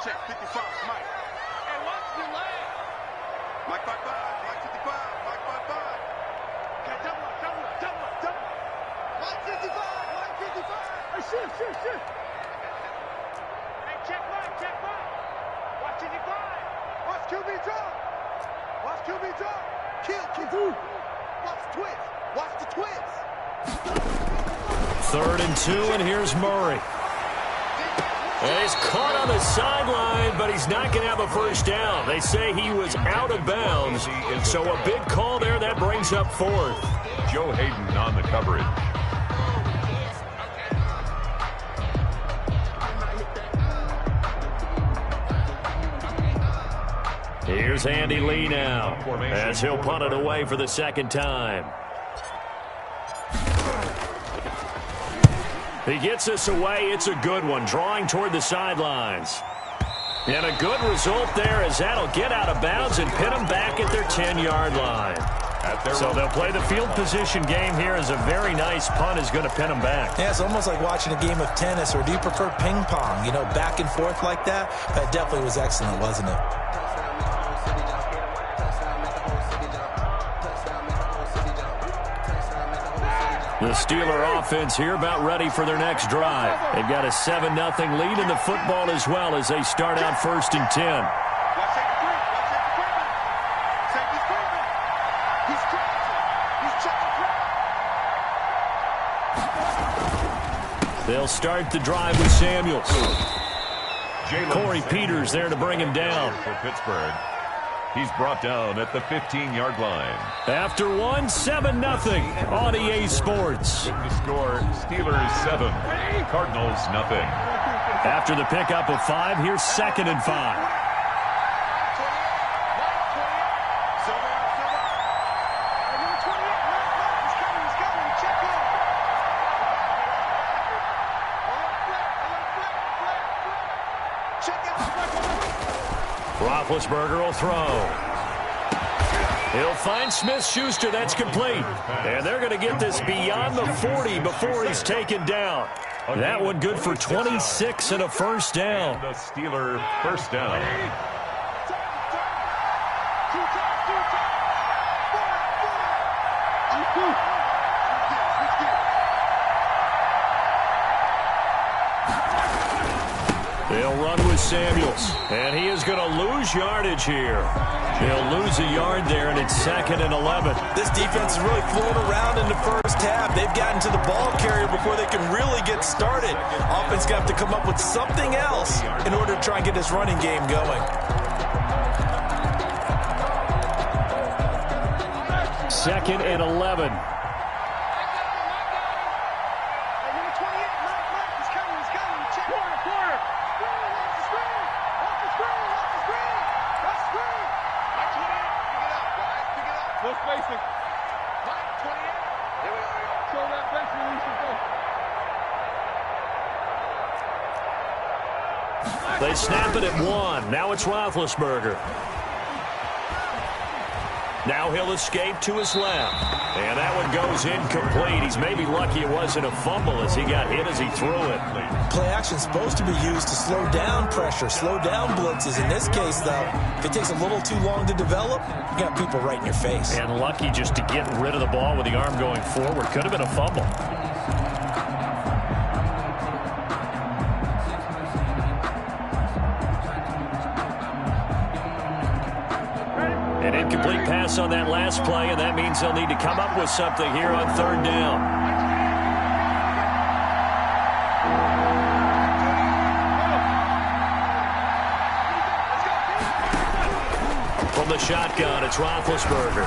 Check 55, Mike. Hey, watch the leg. Mike 55, Mike 55, Mike 55. Okay, double up. Mike 55, Mike 55. Hey, shift. Hey, check Mike. Watch it decline. Watch QB drop. Kill. Watch the twist. 3rd and 2, and here's Murray. And he's caught on the sideline, but he's not going to have a first down. They say he was out of bounds, so a big call there. That brings up 4th. Joe Hayden on the coverage. Here's Andy Lee now, as he'll punt it away for the 2nd time. He gets us away. It's a good one, drawing toward the sidelines. And a good result there, as that'll get out of bounds and pin them back at their 10-yard line. So they'll play the field position game here, as a very nice punt is going to pin them back. Yeah, it's almost like watching a game of tennis, or do you prefer ping pong? You know, back and forth like that? That definitely was excellent, wasn't it? The Steeler offense here about ready for their next drive. They've got a 7-0 lead in the football as well as they start out 1st and 10. They'll start the drive with Samuels. Corey Peters there to bring him down. For Pittsburgh. He's brought down at the 15-yard line. After 7-0 on EA Sports. The score, Steelers 7, Cardinals nothing. After the pickup of 5, here's 2nd and 5. Roethlisberger will throw. He'll find Smith-Schuster. That's complete. And they're going to get this beyond the 40 before he's taken down. That one good for 26 and a first down. The Steeler first down. They'll run with Samuels, and he is going to lose yardage here. He'll lose a yard there, and it's 2nd and 11. This defense is really flown around in the first half. They've gotten to the ball carrier before they can really get started. Offense got to come up with something else in order to try and get this running game going. 2nd and 11. spacing. Mike, 28. Here we go. Show that bench release and go. They snap it at 1. Now it's Roethlisberger. Now he'll escape to his left. And that one goes incomplete. He's maybe lucky it wasn't a fumble as he got hit as he threw it. Play action's supposed to be used to slow down pressure, slow down blitzes. In this case, though, if it takes a little too long to develop, you got people right in your face. And lucky just to get rid of the ball with the arm going forward. Could have been a fumble. An incomplete pass on that last play, and that means they'll need to come up with something here on 3rd down. From the shotgun, it's Roethlisberger.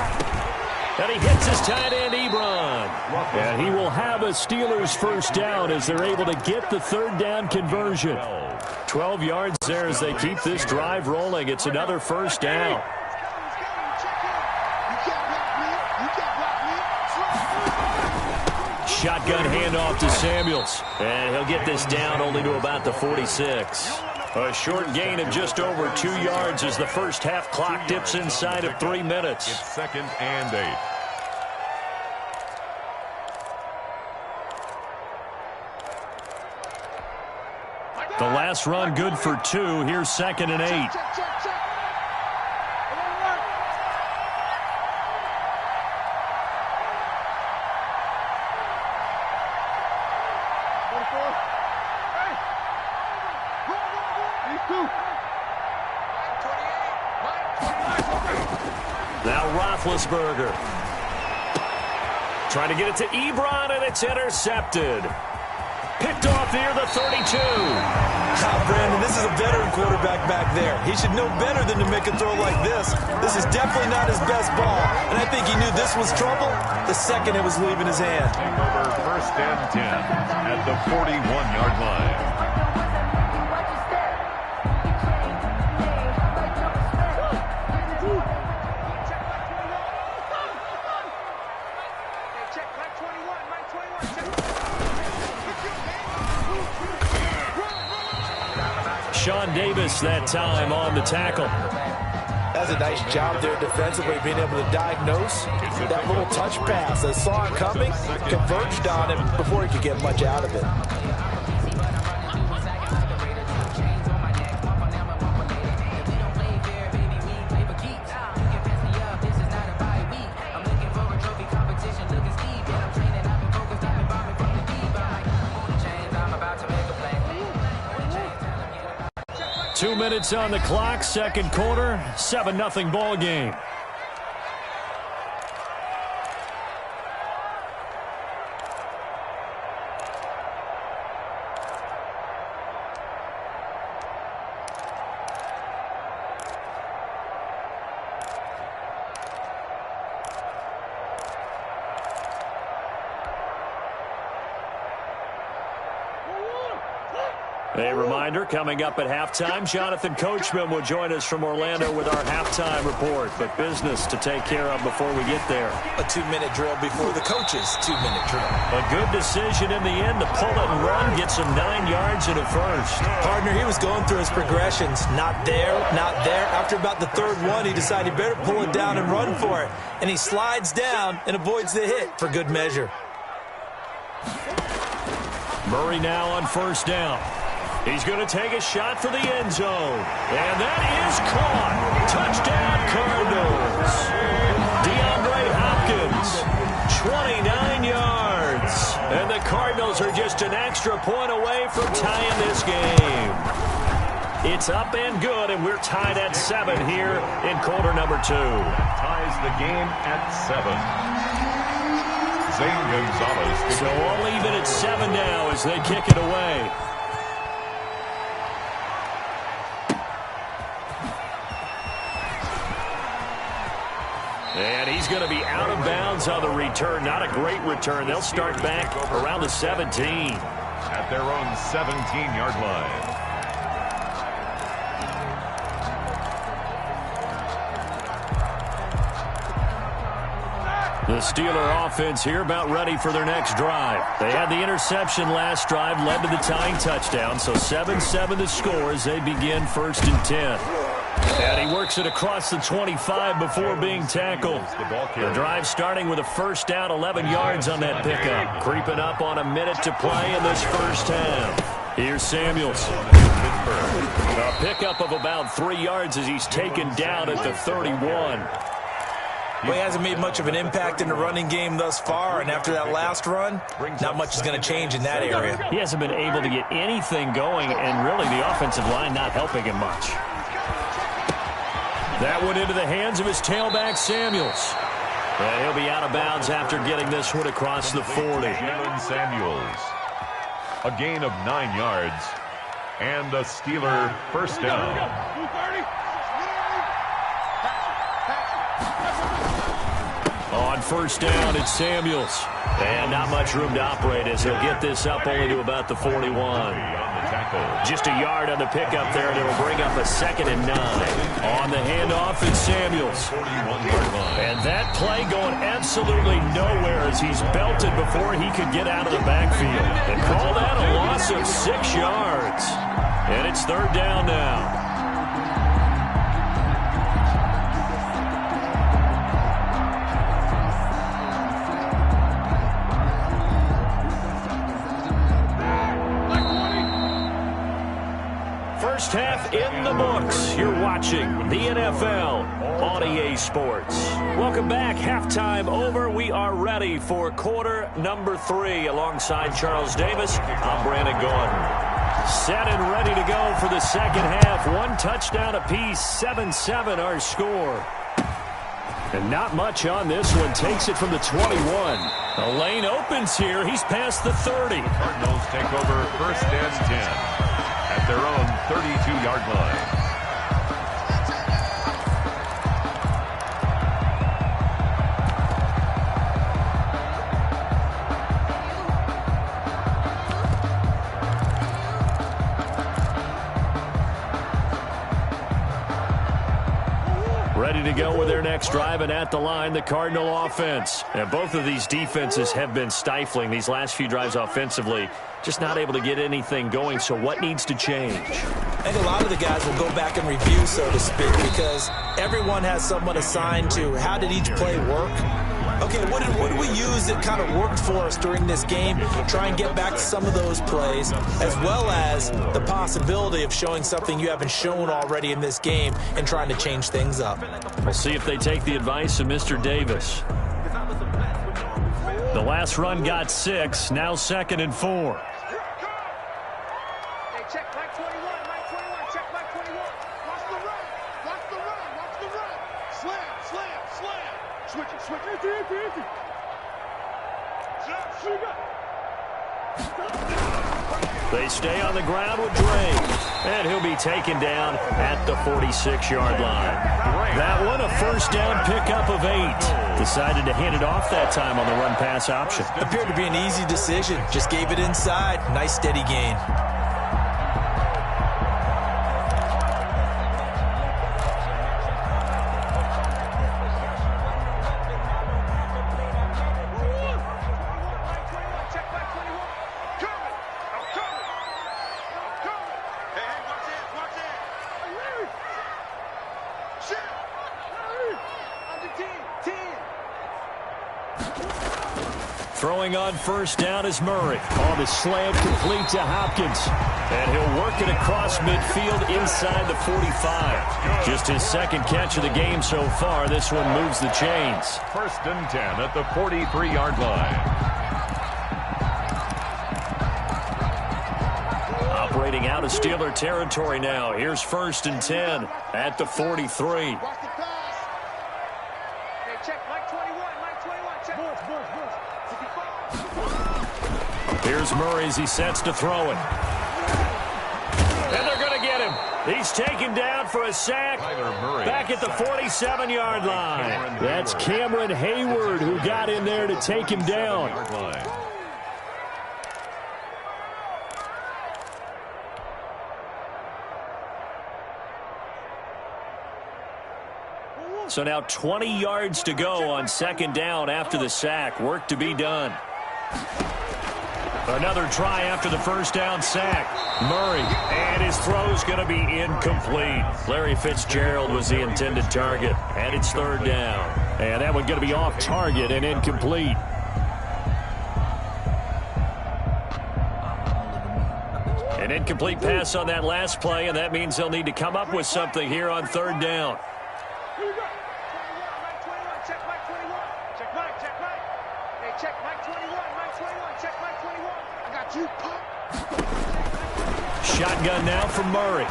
And he hits his tight end, Ebron. And he will have a Steelers first down as they're able to get the 3rd down conversion. 12 yards there as they keep this drive rolling. It's another first down. Shotgun handoff to Samuels. And he'll get this down only to about the 46. A short gain of just over 2 yards as the first half clock dips inside of 3 minutes. It's 2nd and 8. The last run good for 2. Here's 2nd and 8. Now Roethlisberger. Trying to get it to Ebron, and it's intercepted. Picked off near the 32. Brandon, this is a veteran quarterback back there. He should know better than to make a throw like this. This is definitely not his best ball, and I think he knew this was trouble the second it was leaving his hand. Over 1st and 10 at the 41-yard line. Sean Davis that time on the tackle. That's a nice job there defensively, being able to diagnose that little touch pass. They saw it coming, converged on him before he could get much out of it. 2 minutes on the clock, 2nd quarter, 7-0 ball game. A reminder, coming up at halftime, Jonathan Coachman will join us from Orlando with our halftime report, but business to take care of before we get there. A 2-minute drill before the coach's 2-minute drill. A good decision in the end to pull it and run, get some 9 yards in a first. Partner, he was going through his progressions. Not there, not there. After about the 3rd one, he decided he better pull it down and run for it. And he slides down and avoids the hit for good measure. Murray now on 1st down. He's going to take a shot for the end zone. And that is caught. Touchdown, Cardinals. DeAndre Hopkins, 29 yards. And the Cardinals are just an extra point away from tying this game. It's up and good, and we're tied at 7 here in quarter number 2. Ties the game at 7. Zane Gonzalez. So all even at 7 now as they kick it away. And he's going to be out of bounds on the return. Not a great return. They'll start back around the 17. At their own 17-yard line. The Steeler offense here about ready for their next drive. They had the interception last drive, led to the tying touchdown, so 7-7 the score as they begin 1st and 10. And he works it across the 25 before being tackled. The drive starting with a first down, 11 yards on that pickup. Creeping up on a minute to play in this first half. Here's Samuels. A pickup of about 3 yards as he's taken down at the 31. Well, he hasn't made much of an impact in the running game thus far, and after that last run, not much is going to change in that area. He hasn't been able to get anything going, and really the offensive line not helping him much. That one into the hands of his tailback, Samuels. And he'll be out of bounds after getting this one across the 40. Samuels. A gain of 9 yards, and a Steeler first down. On first down, it's Samuels. And not much room to operate as he'll get this up only to about the 41. Just a yard on the pickup there, and it'll bring up a 2nd and 9. On the handoff, it's Samuels. And that play going absolutely nowhere as he's belted before he could get out of the backfield. And call that a loss of 6 yards. And it's 3rd down now. First half in the books. You're watching the NFL on EA Sports. Welcome back. Halftime over. We are ready for quarter number 3. Alongside Charles Davis, I'm Brandon Gordon. Set and ready to go for the second half. 1 touchdown apiece. 7-7 our score. And not much on this one. Takes it from the 21. The lane opens here. He's past the 30. Cardinals take over 1st and 10. At their own 32-yard line. Ready to go with their next drive, and at the line, the Cardinal offense. And both of these defenses have been stifling these last few drives offensively. Just not able to get anything going, so what needs to change? I think a lot of the guys will go back and review, so to speak, because everyone has someone assigned to how did each play work. Okay, what did we use that kind of worked for us during this game? Try and get back to some of those plays, as well as the possibility of showing something you haven't shown already in this game and trying to change things up. We'll see if they take the advice of Mr. Davis. The last run got 6, now 2nd and 4. Check Mike 21, Mike 21, check Mike 21. Watch the run, watch the run, watch the run. Slam, slam, slam. Switch it, switch it. Easy. They stay on the ground with Dre. And he'll be taken down at the 46-yard line. That one, a first down pickup of 8. Decided to hand it off that time on the run-pass option. Appeared to be an easy decision. Just gave it inside. Nice steady gain. Throwing on first down is Murray. On the slant, complete to Hopkins. And he'll work it across midfield inside the 45. Just his 2nd catch of the game so far. This one moves the chains. 1st and 10 at the 43-yard line. Operating out of Steeler territory now. Here's 1st and 10 at the 43. Watch the pass. Hey, check Mike 21, Mike 21, check. Boys. 55. Here's Murray as he sets to throw it. And they're going to get him. He's taken down for a sack back at the 47-yard line. That's Cameron Hayward who got in there to take him down. So now 20 yards to go on second down after the sack. Work to be done. Another try after the first down sack. Murray, and his throw's going to be incomplete. Larry Fitzgerald was the intended target, and it's third down. And that one going to be off target and incomplete. An incomplete pass on that last play, and that means they'll need to come up with something here on third down. Check Mike 21. Check Mike. Hey, check Mike 21. Mike 21. Check Mike 21. I got you, punk. Shotgun now from Murray.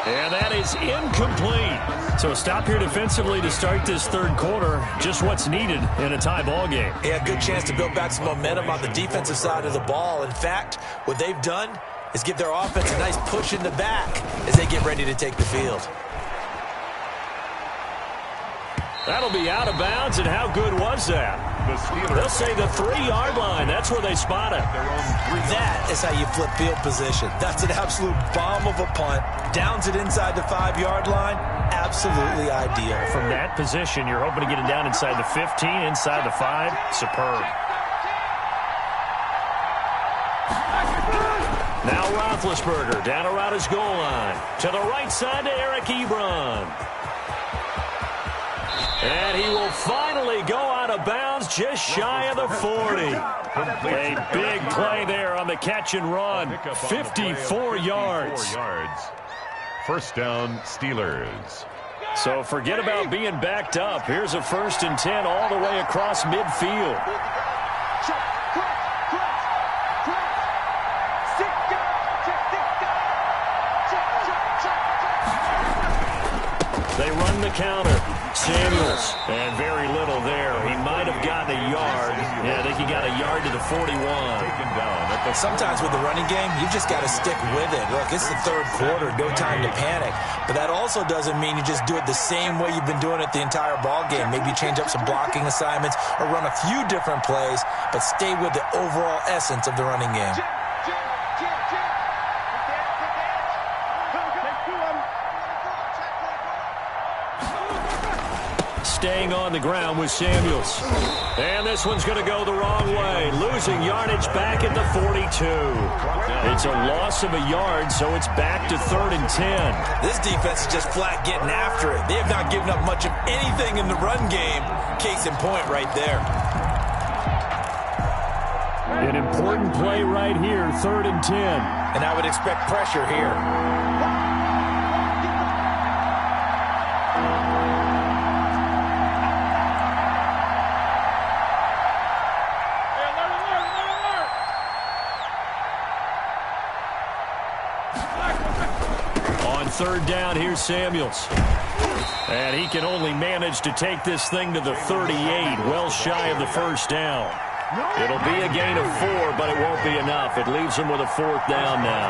And that is incomplete. So a stop here defensively to start this third quarter. Just what's needed in a tie ball game. Yeah, good chance to build back some momentum on the defensive side of the ball. In fact, what they've done is give their offense a nice push in the back as they get ready to take the field. That'll be out of bounds, and how good was that? They'll say the 3-yard line. That's where they spot it. That is how you flip field position. That's an absolute bomb of a punt. Downs it inside the 5-yard line. Absolutely ideal. From that position, you're hoping to get it down inside the 15, inside the 5. Superb. Now Roethlisberger down around his goal line. To the right side to Eric Ebron. And he will finally go out of bounds just shy of the 40. A big play there on the catch and run. 54 yards. First down, Steelers. So forget about being backed up. Here's a 1st and 10 all the way across midfield. They run the counter. Samuels, and very little there. He might have gotten a yard. Yeah, I think he got a yard to the 41. Sometimes with the running game, you just got to stick with it. Look, it's the third quarter, no time to panic. But that also doesn't mean you just do it the same way you've been doing it the entire ball game. Maybe change up some blocking assignments or run a few different plays, but stay with the overall essence of the running game. Staying on the ground with Samuels. And this one's going to go the wrong way. Losing yardage back at the 42. It's a loss of a yard, so it's back to 3rd and 10. This defense is just flat getting after it. They have not given up much of anything in the run game. Case in point right there. An important play right here, 3rd and 10. And I would expect pressure here. Third down, here's Samuels. And he can only manage to take this thing to the 38, well shy of the first down. It'll be a gain of 4, but it won't be enough. It leaves him with a 4th down now.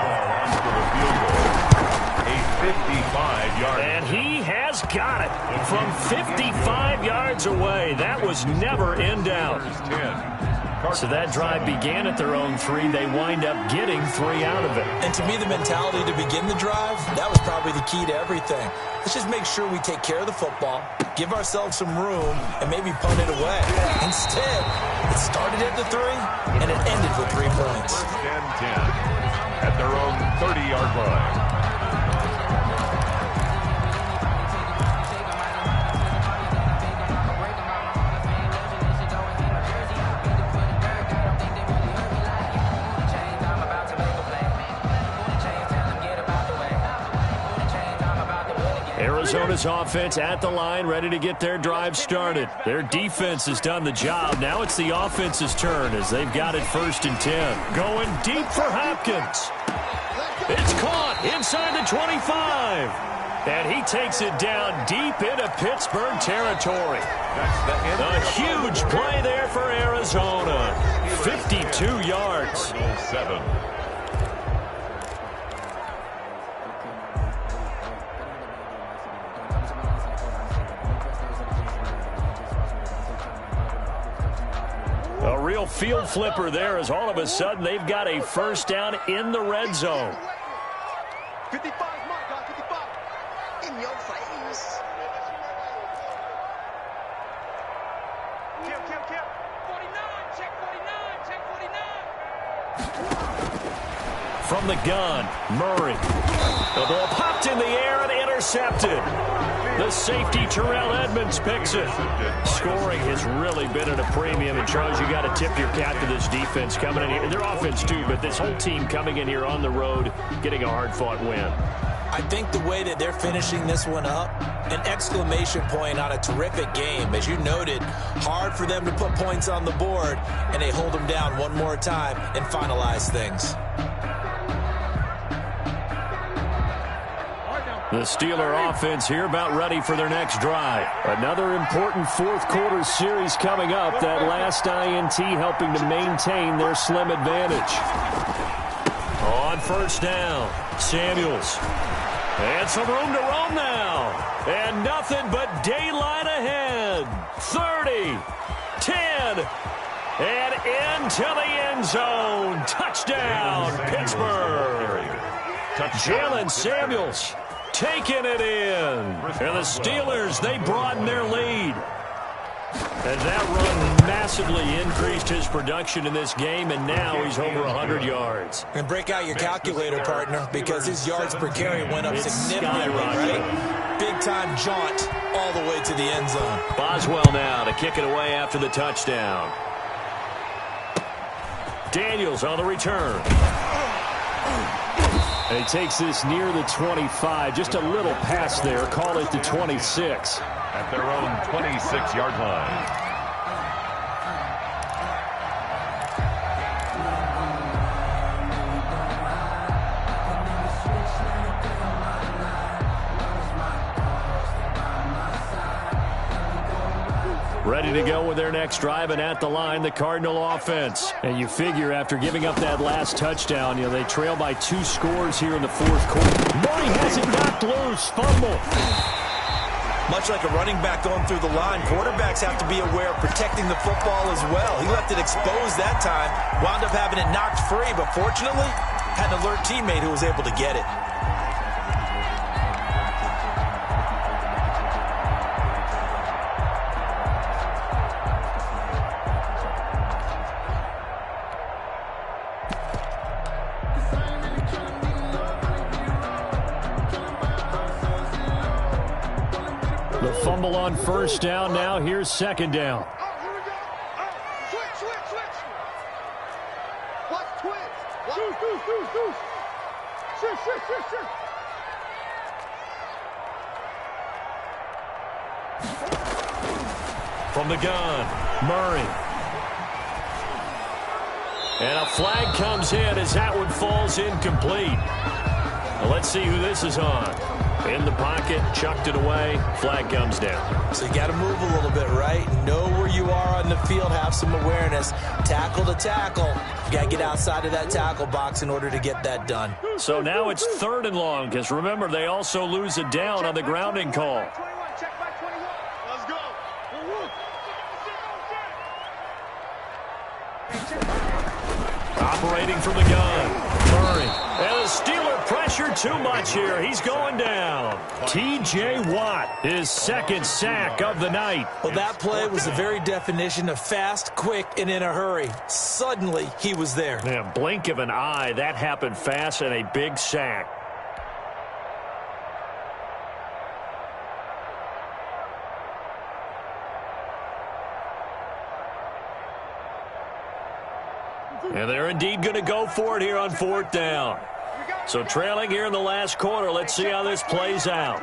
A 55-yard. And he has got it from 55 yards away. That was never in doubt. So that drive began at their own 3. They wind up getting 3 out of it. And to me, the mentality to begin the drive, that was probably the key to everything. Let's just make sure we take care of the football, give ourselves some room, and maybe punt it away. Instead, it started at the 3, and it ended with 3 points. First and 10 at their own 30-yard line. Arizona's offense at the line, ready to get their drive started. Their defense has done the job. Now it's the offense's turn as they've got it 1st and 10. Going deep for Hopkins. It's caught inside the 25. And he takes it down deep into Pittsburgh territory. A huge play there for Arizona. 52 yards. 7. A real field flipper there as all of a sudden they've got a 1st down in the red zone. 55 is my guy, 55. In your face. From the gun, Murray. The ball popped in the air and intercepted. The safety, Terrell Edmonds, picks it. Scoring has really been at a premium. And, Charles, you got to tip your cap to this defense coming in here. And their offense, too, but this whole team coming in here on the road, getting a hard-fought win. I think the way that they're finishing this one up, an exclamation point on a terrific game. As you noted, hard for them to put points on the board, and they hold them down one more time and finalize things. The Steeler offense here about ready for their next drive. Another important fourth-quarter series coming up. That last INT helping to maintain their slim advantage. On first down, Samuels. And some room to roam now. And nothing but daylight ahead. 30, 10, and into the end zone. Touchdown, Pittsburgh. Jalen Samuels taking it in. And the Steelers, they broaden their lead. And that run massively increased his production in this game, and now he's over 100 yards. And break out your calculator, partner, because his yards per carry went up significantly, right? Big-time jaunt all the way to the end zone. Boswell now to kick it away after the touchdown. Daniels on the return. And he takes this near the 25. Just a little pass there. Call it the 26. At their own 26-yard line. Ready to go with their next drive, and at the line, the Cardinal offense. And you figure after giving up that last touchdown, they trail by 2 scores here in the fourth quarter. Murray has it knocked loose. Fumble. Much like a running back going through the line, quarterbacks have to be aware of protecting the football as well. He left it exposed that time, wound up having it knocked free, but fortunately, had an alert teammate who was able to get it. The fumble on first down. Now here's second down. Oh, here we go. Oh, switch. Watch twitch. Switch. From the gun, Murray. And a flag comes in as that one falls incomplete. Now let's see who this is on. In the pocket, chucked it away, flag comes down. So you got to move a little bit, right? Know where you are on the field, have some awareness. Tackle to tackle. You got to get outside of that tackle box in order to get that done. So now it's 3rd and long, because remember, they also lose it down on the grounding call. Check back 21. Let's go. Operating from the gun, Murray. And the Steeler pressure too much here. He's going down. T.J. Watt, his 2nd sack of the night. Well, that play was the very definition of fast, quick, and in a hurry. Suddenly, he was there. Man, blink of an eye, that happened fast, and a big sack. And they're indeed going to go for it here on 4th down. So trailing here in the last quarter. Let's see how this plays out.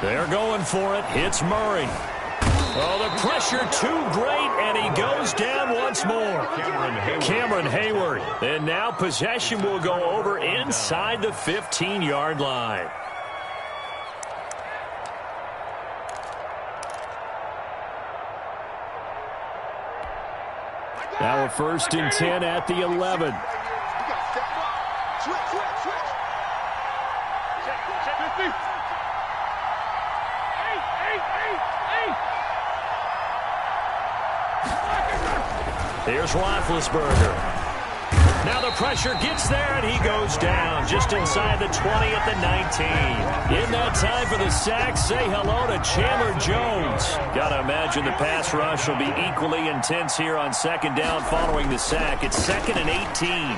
They're going for it. It's Murray. Oh, the pressure too great, and he goes down once more. Cameron Hayward. And now possession will go over inside the 15-yard line. Now a 1st and 10 at the 11. Here's Roethlisberger. Now the pressure gets there, and he goes down just inside the 20 at the 19. In that time for the sack, say hello to Chandler Jones. Got to imagine the pass rush will be equally intense here on second down following the sack. It's 2nd and 18.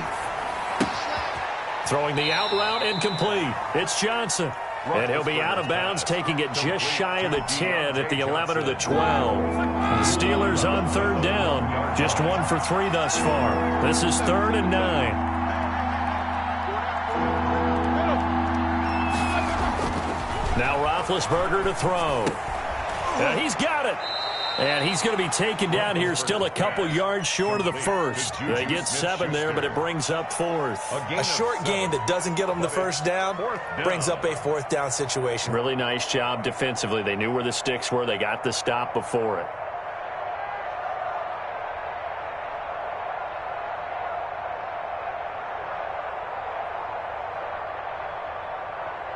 Throwing the out route incomplete. It's Johnson. And he'll be out of bounds, taking it just shy of the 10 at the 11 or the 12. The Steelers on third down. Just 1 for 3 thus far. This is 3rd and 9. Now Roethlisberger to throw. He's got it. And he's going to be taken down here still a couple yards short of the first. They get 7 there, but it brings up 4th. A short gain that doesn't get them the first down brings up a 4th down situation. Really nice job defensively. They knew where the sticks were. They got the stop before it.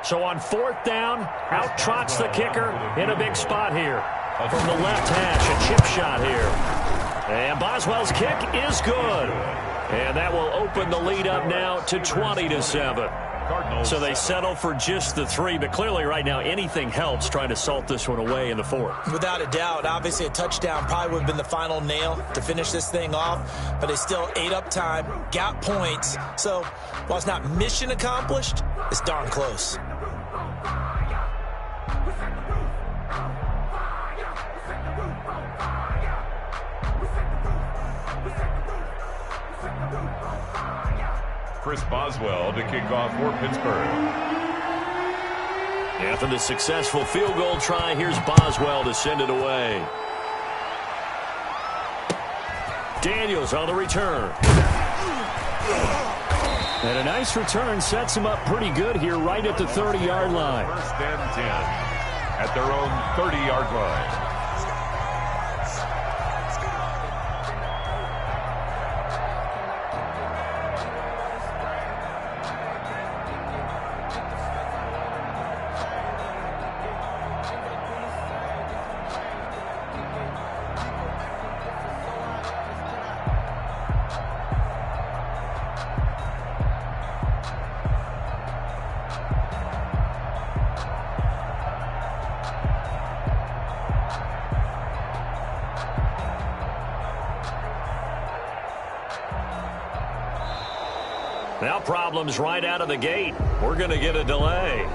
So on 4th down, out trots the kicker in a big spot here. From the left hash, a chip shot here. And Boswell's kick is good. And that will open the lead up now to 20-7. So they settle for just the 3, but clearly right now anything helps trying to salt this one away in the 4th. Without a doubt, obviously a touchdown probably would have been the final nail to finish this thing off, but they still ate up time, got points. So while it's not mission accomplished, it's darn close. Chris Boswell to kick off for Pittsburgh. After the successful field goal try, here's Boswell to send it away. Daniels on the return. And a nice return sets him up pretty good here right at the 30-yard line. 1st and 10 at their own 30-yard line. Now problems right out of the gate. We're going to get a delay.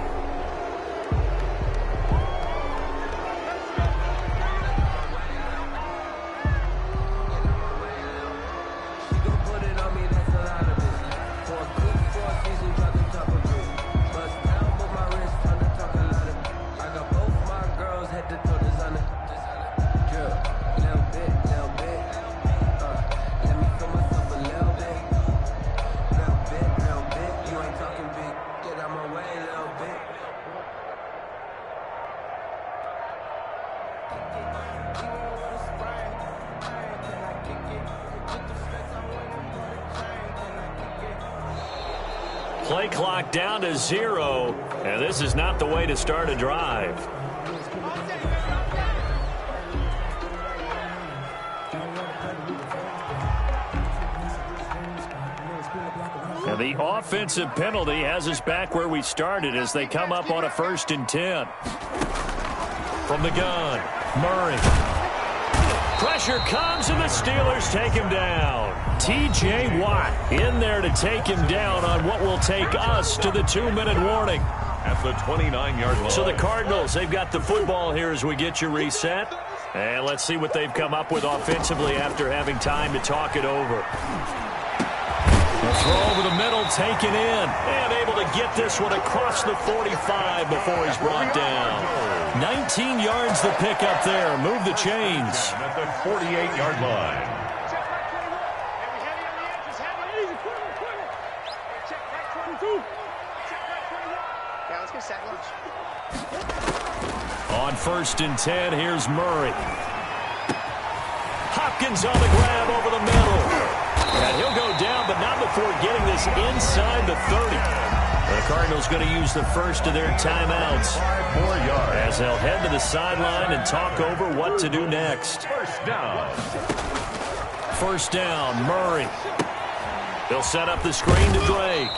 Play clock down to 0, and this is not the way to start a drive. And the offensive penalty has us back where we started as they come up on a 1st and 10. From the gun, Murray. Pressure comes, and the Steelers take him down. T.J. Watt in there to take him down on what will take us to the 2-minute warning. At the 29-yard line. So the Cardinals, they've got the football here as we get you reset. And let's see what they've come up with offensively after having time to talk it over. A throw over the middle, taken in, and able to get this one across the 45 before he's brought down. 19 yards the pick up there. Move the chains. At the 48-yard line. On 1st and 10, here's Murray. Hopkins on the grab over the middle. And he'll go down, but not before getting this inside the 30. The Cardinals going to use the first of their timeouts 5 more yards. as they'll head to the sideline and talk over what to do next. First down. First down, Murray. He'll set up the screen to Drake.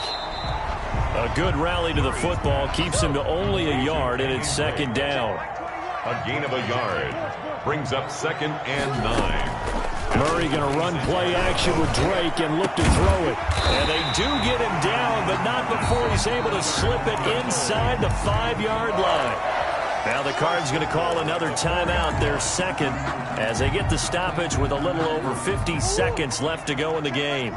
A good rally to the football keeps him to only a yard, and it's second down. A gain of a yard brings up 2nd and 9. Murray going to run play action with Drake and look to throw it. And they do get him down, but not before he's able to slip it inside the 5-yard line. Now the Cards going to call another timeout, their second, as they get the stoppage with a little over 50 seconds left to go in the game.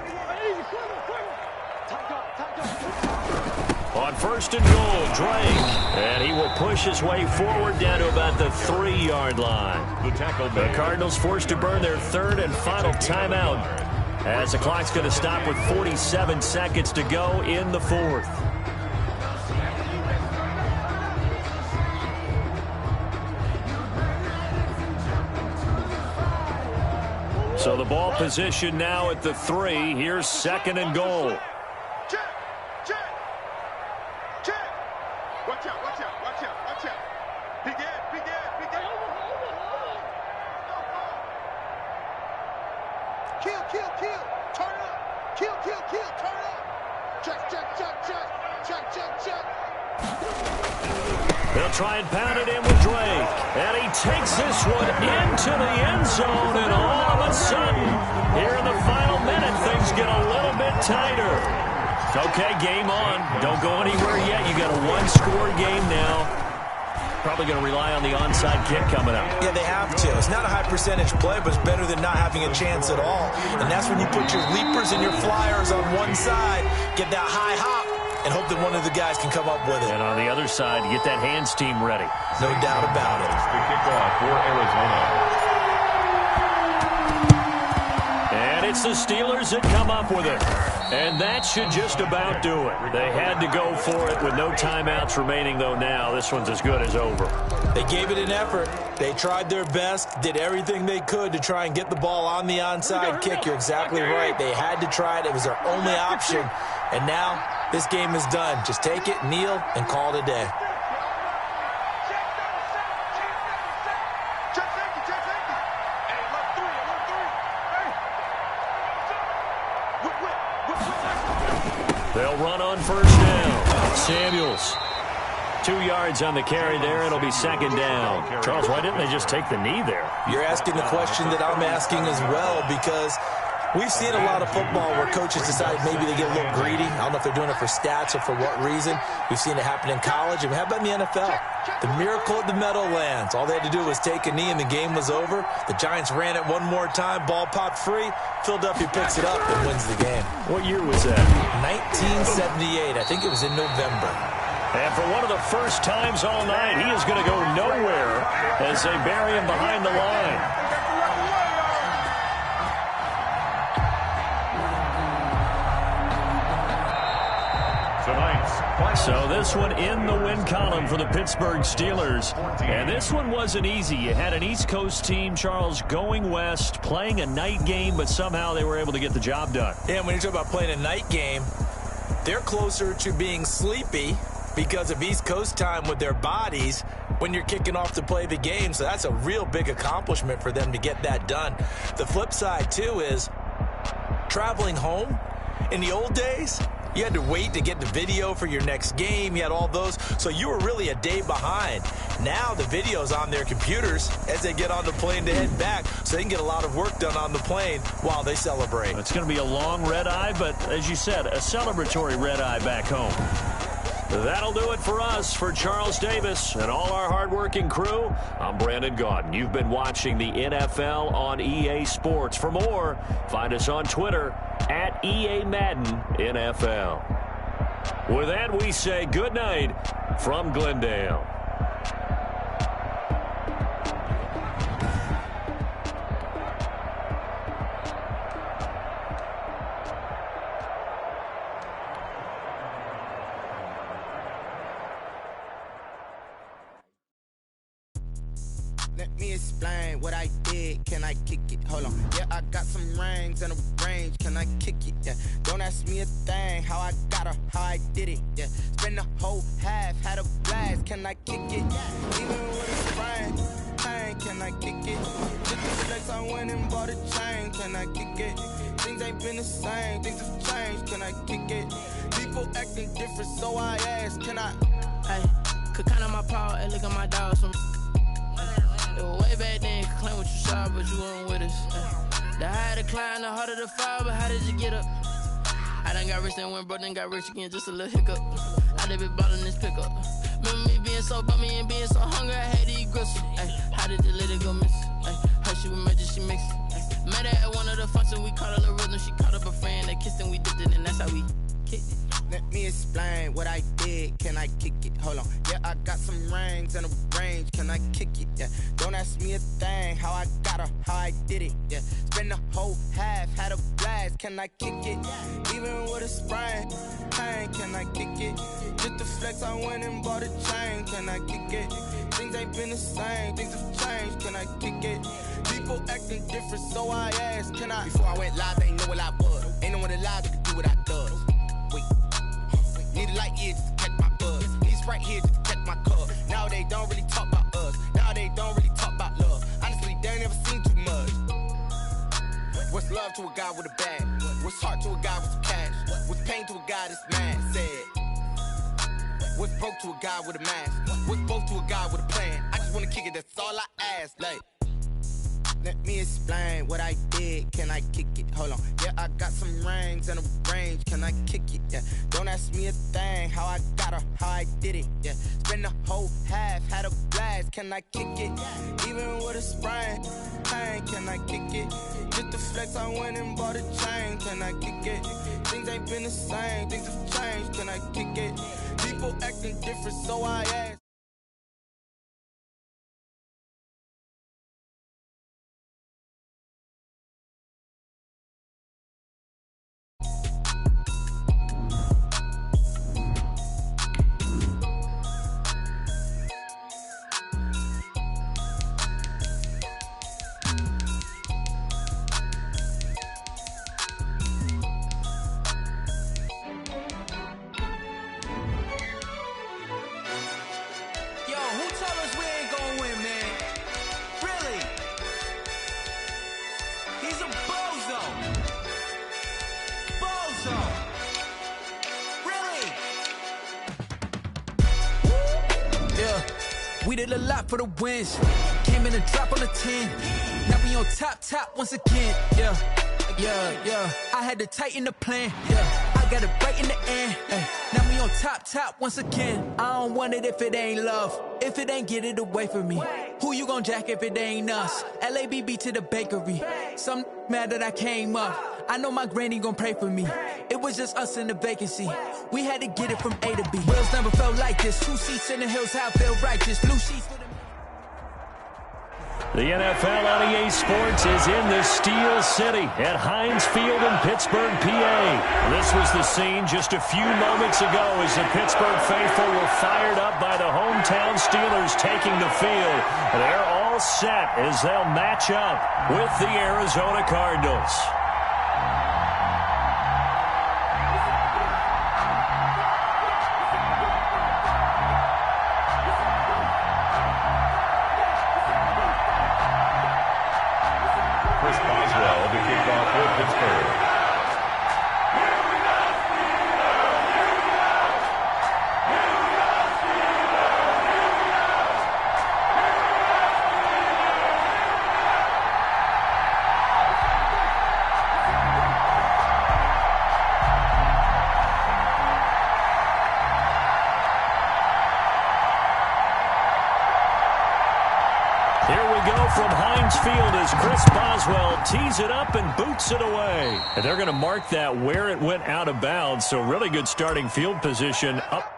On 1st and goal, Drake, and he will push his way forward down to about the 3-yard line. The Cardinals forced to burn their 3rd and final timeout as the clock's going to stop with 47 seconds to go in the 4th. So the ball position now at the 3. Here's 2nd and goal. They'll try and pound it in with Drake. And he takes this one into the end zone. And all of a sudden, here in the final minute, things get a little bit tighter. Okay, game on. Don't go anywhere yet. You got a one-score game now. Probably going to rely on the onside kick coming up. Yeah, they have to. It's not a high-percentage play, but it's better than not having a chance at all. And that's when you put your leapers and your flyers on one side, get that high hop, and hope that one of the guys can come up with it. And on the other side, get that hands team ready. No doubt about it. The kickoff for Arizona. And it's the Steelers that come up with it. And that should just about do it. They had to go for it with no timeouts remaining, though now. This one's as good as over. They gave it an effort. They tried their best, did everything they could to try and get the ball on the onside kick. You're exactly right. They had to try it. It was their only option. And now this game is done. Just take it, kneel, and call it a day. They'll run on 1st down. Samuels. 2 yards on the carry there. It'll be 2nd down. Charles, why didn't they just take the knee there? You're asking the question that I'm asking as well, because we've seen a lot of football where coaches decide maybe they get a little greedy. I don't know if they're doing it for stats or for what reason. We've seen it happen in college, and how about in the NFL? The miracle of the Meadowlands. All they had to do was take a knee, and the game was over. The Giants ran it one more time. Ball popped free. Philadelphia picks it up and wins the game. What year was that? 1978. I think it was in November. And for one of the first times all night, he is going to go nowhere as they bury him behind the line. So this one in the win column for the Pittsburgh Steelers. And this one wasn't easy. You had an East Coast team, Charles, going west, playing a night game, but somehow they were able to get the job done. Yeah, when you talk about playing a night game, they're closer to being sleepy because of East Coast time with their bodies when you're kicking off to play the game. So that's a real big accomplishment for them to get that done. The flip side, too, is traveling home. In the old days, you had to wait to get the video for your next game. You had all those. So you were really a day behind. Now the video's on their computers as they get on the plane to head back, so they can get a lot of work done on the plane while they celebrate. It's going to be a long red eye, but as you said, a celebratory red eye back home. That'll do it for us. For Charles Davis and all our hardworking crew, I'm Brandon Gaudin. You've been watching the NFL on EA Sports. For more, find us on Twitter at EA Madden NFL. With that, we say good night from Glendale. Let me explain what I did. Can I kick it? Hold on. Yeah, I got some rings and a range. Can I kick it? Yeah. Don't ask me a thing. How I got her, how I did it. Yeah. Spend the whole half, had a blast. Can I kick it? Yeah. Even with a sprain, can I kick it? Just the flex, I went and bought a chain, can I kick it? Things ain't been the same, things have changed, can I kick it? People acting different, so I ask, can I? Hey, could count on my power, and look at my dogs. It was way back then, could claim what you saw, but you weren't with us. The higher the climb, the harder the fall, but how did you get up? I done got rich and went broke, then got rich again, just a little hiccup. I done been ballin' this pickup. Remember me being so bummy and being so hungry, I had to eat gristle. Ay, how did the lady go miss? Ay, her she was magic, she mixed. Met her at one of the functions, we caught her rhythm. She caught up a friend, they kissed and we dipped it, and that's how we kicked it. Let me explain what I did, can I kick it? Hold on, yeah, I got some rings and a range, can I kick it? Yeah, don't ask me a thing, how I got her, how I did it. Yeah, spend the whole half, had a blast, can I kick it? Even with a sprain, pain, can I kick it? Just the flex, I went and bought a chain, can I kick it? Things ain't been the same, things have changed, can I kick it? People acting different, so I asked, can I? Before I went live, they ain't know what I was. Ain't no one alive that could do what I does. Wait, need a light here just to catch my buzz. Need Sprite here just to catch my cup. Now they don't really talk about us. Now they don't really talk about love. Honestly, they ain't never seen too much. What's love to a guy with a bag? What's heart to a guy with some cash? What's pain to a guy that's mad? Said. What's broke to a guy with a mask? What's both to a guy with a plan? I just wanna kick it, that's all I ask. Like, let me explain what I did, can I kick it? Hold on, yeah, I got some rings and a range, can I kick it? Yeah, don't ask me a thing, how I got her, how I did it. Yeah, spend the whole half, had a blast, can I kick it? Even with a sprain, pain, can I kick it? Just the flex, I went and bought a chain, can I kick it? Things ain't been the same, things have changed, can I kick it? People acting different, so I ask. We did a lot for the wins. Came in a drop on the 10. Now we on top once again. Yeah. I had to tighten the plan. Yeah. I got it right in the end. Now we on top once again. I don't want it if it ain't love. If it ain't, get it away from me. Who you gon' jack if it ain't us? LABB to the bakery. Some mad that I came up. I know my granny gon' pray for me. It was just us in the vacancy. We had to get it from A to B. Wheels never felt like this. 2 seats in the hills, how I feel righteous. Blue sheets for the... The NFL on EA Sports is in the Steel City at Heinz Field in Pittsburgh, PA. This was the scene just a few moments ago as the Pittsburgh faithful were fired up by the hometown Steelers taking the field. They're all set as they'll match up with the Arizona Cardinals. From Heinz Field as Chris Boswell tees it up and boots it away. And they're going to mark that where it went out of bounds, so really good starting field position up.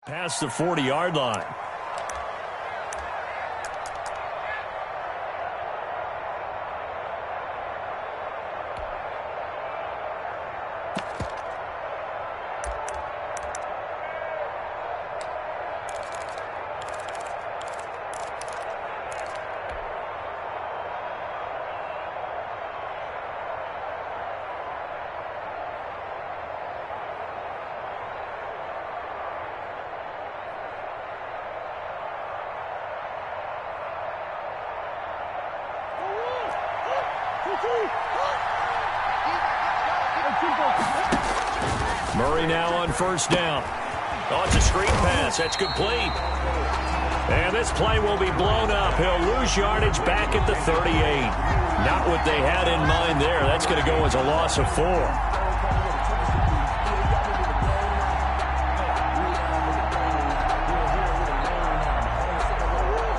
Past the 40-yard line. Murray now on first down. Oh, it's a screen pass. That's complete. And this play will be blown up. He'll lose yardage back at the 38. Not what they had in mind there. That's going to go as a loss of 4.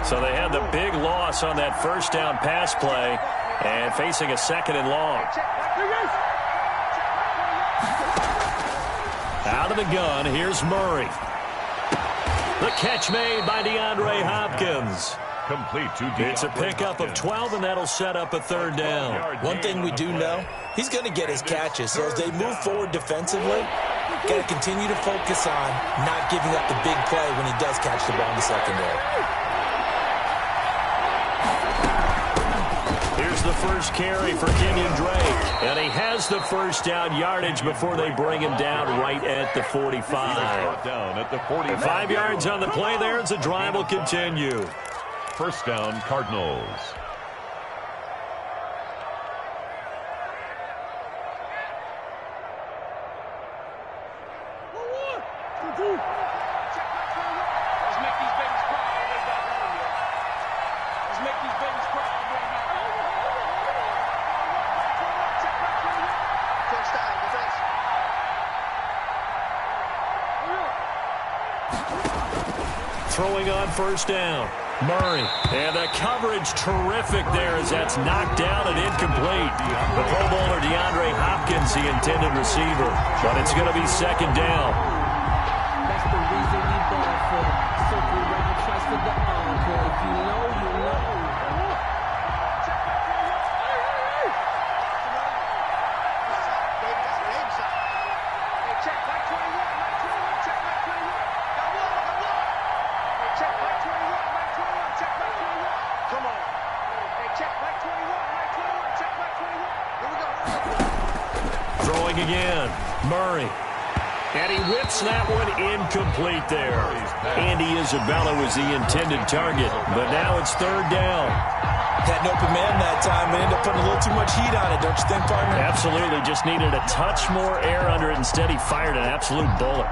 So they had the big loss on that first down pass play and facing a 2nd and long. Out of the gun, here's Murray. The catch made by DeAndre Hopkins. Complete to It's a pickup of 12, and that'll set up a 3rd down. One thing we do know, he's going to get his catches. So as they move forward defensively, got to continue to focus on not giving up the big play when he does catch the ball in the secondary. Here's the first carry for Kenyon Drake. And he has the first down yardage before they bring him down right at the 45. Down at the 45. 5 yards on the play there as the drive will continue. First down, Cardinals. Throwing on first down. Murray. And the coverage terrific there as that's knocked down and incomplete. The Pro Bowler DeAndre Hopkins, the intended receiver. But it's going to be 2nd down. That's the reason we ball for. Circle around twice for the encore. If you know, you know. Throwing again. Murray. And he whips that one incomplete there. Andy Isabella was the intended target, but now it's 3rd down. Had an open man that time, but ended up putting a little too much heat on it, don't you think, partner? Absolutely. Just needed a touch more air under it. Instead, he fired an absolute bullet.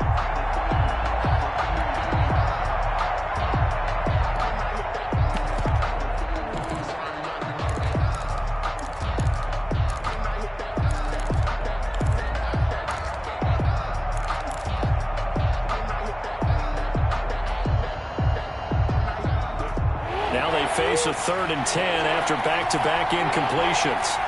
Now they face a 3rd and 10 after back-to-back incompletions.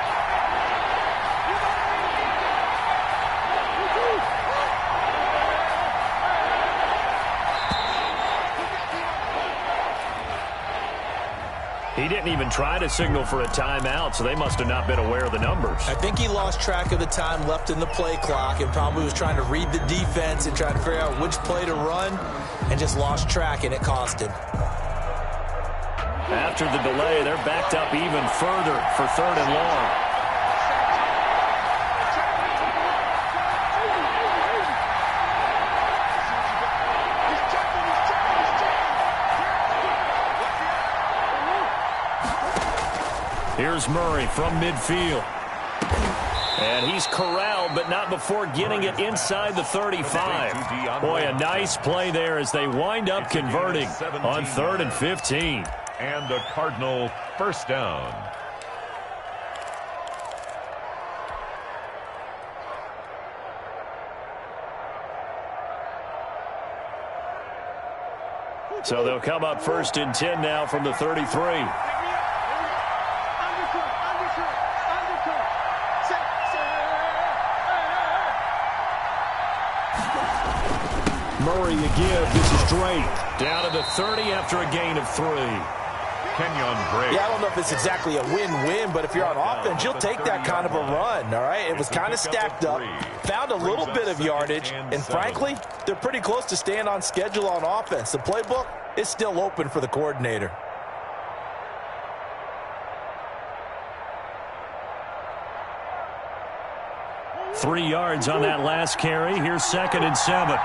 He didn't even try to signal for a timeout, so they must have not been aware of the numbers. I think he lost track of the time left in the play clock and probably was trying to read the defense and trying to figure out which play to run and just lost track, and it cost him. After the delay, they're backed up even further for 3rd and long. Here's Murray from midfield. And he's corralled, but not before getting it inside the 35. Boy, a nice play there as they wind up converting on 3rd and 15. And a Cardinal first down. So they'll come up 1st and 10 now from the 33. Murray again. This is Drake. Down to the 30 after a gain of 3. Kenyon Drake. Yeah, I don't know if it's exactly a win-win, but if you're on offense, you'll take that kind of a run, all right? It was kind of stacked up, found a little bit of yardage, and frankly, they're pretty close to staying on schedule on offense. The playbook is still open for the coordinator. Three yards on that last carry. Here's 2nd and 7.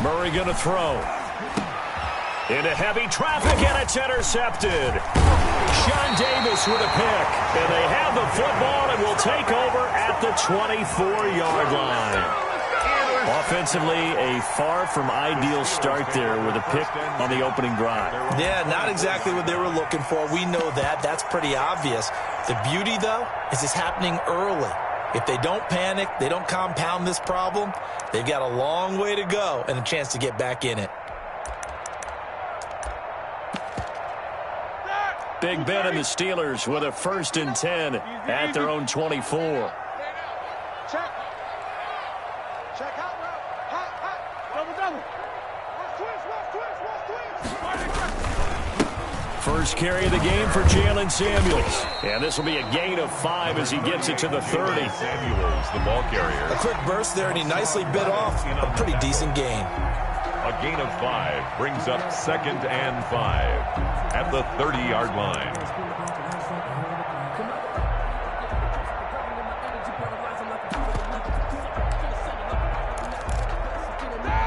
Murray going to throw. Into heavy traffic, and it's intercepted. Sean Davis with a pick. And they have the football and will take over at the 24-yard line. Offensively, a far from ideal start there with a pick on the opening drive. Yeah, not exactly what they were looking for. We know that. That's pretty obvious. The beauty, though, is it's happening early. If they don't panic, they don't compound this problem, they've got a long way to go and a chance to get back in it. Big Ben and the Steelers with a 1st and 10 at their own 24. Check. Check out route. Hot. Double. Watch twist. First carry of the game for Jalen Samuels. And this will be a gain of 5 as he gets it to the 30. Samuels, the ball carrier. A quick burst there, and he nicely bit off a pretty decent gain. A gain of 5 brings up 2nd and 5 at the 30-yard line.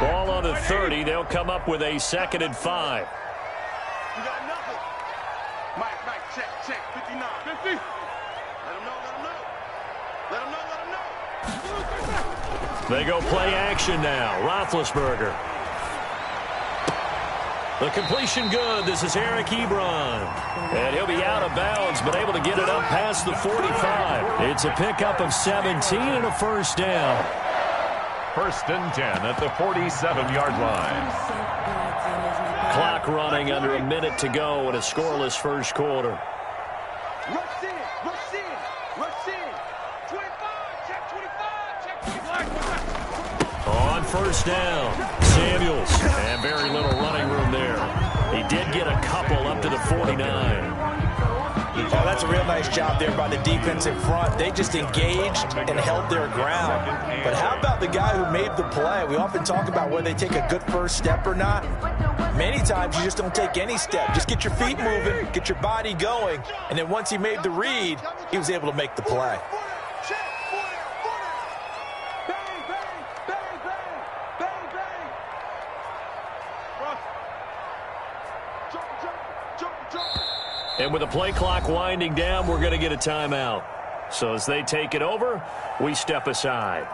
Ball on the 30. They'll come up with a 2nd and 5. You got nothing. Mike, check. 59. 50. Let him know. They go play action now. Roethlisberger. The completion good. This is Eric Ebron. And he'll be out of bounds, but able to get it up past the 45. It's a pickup of 17 and a 1st down. 1st and 10 at the 47-yard line. Clock running under a minute to go in a scoreless first quarter. Rush in. 25. Check 25. On 1st down, Samuels. And very little running room there. He did get a couple up to the 49. Oh, that's a real nice job there by the defensive front. They just engaged and held their ground. But how about the guy who made the play? We often talk about whether they take a good first step or not. Many times you just don't take any step. Just get your feet moving, get your body going, and then once he made the read, he was able to make the play. And with the play clock winding down, we're going to get a timeout. So as they take it over, we step aside.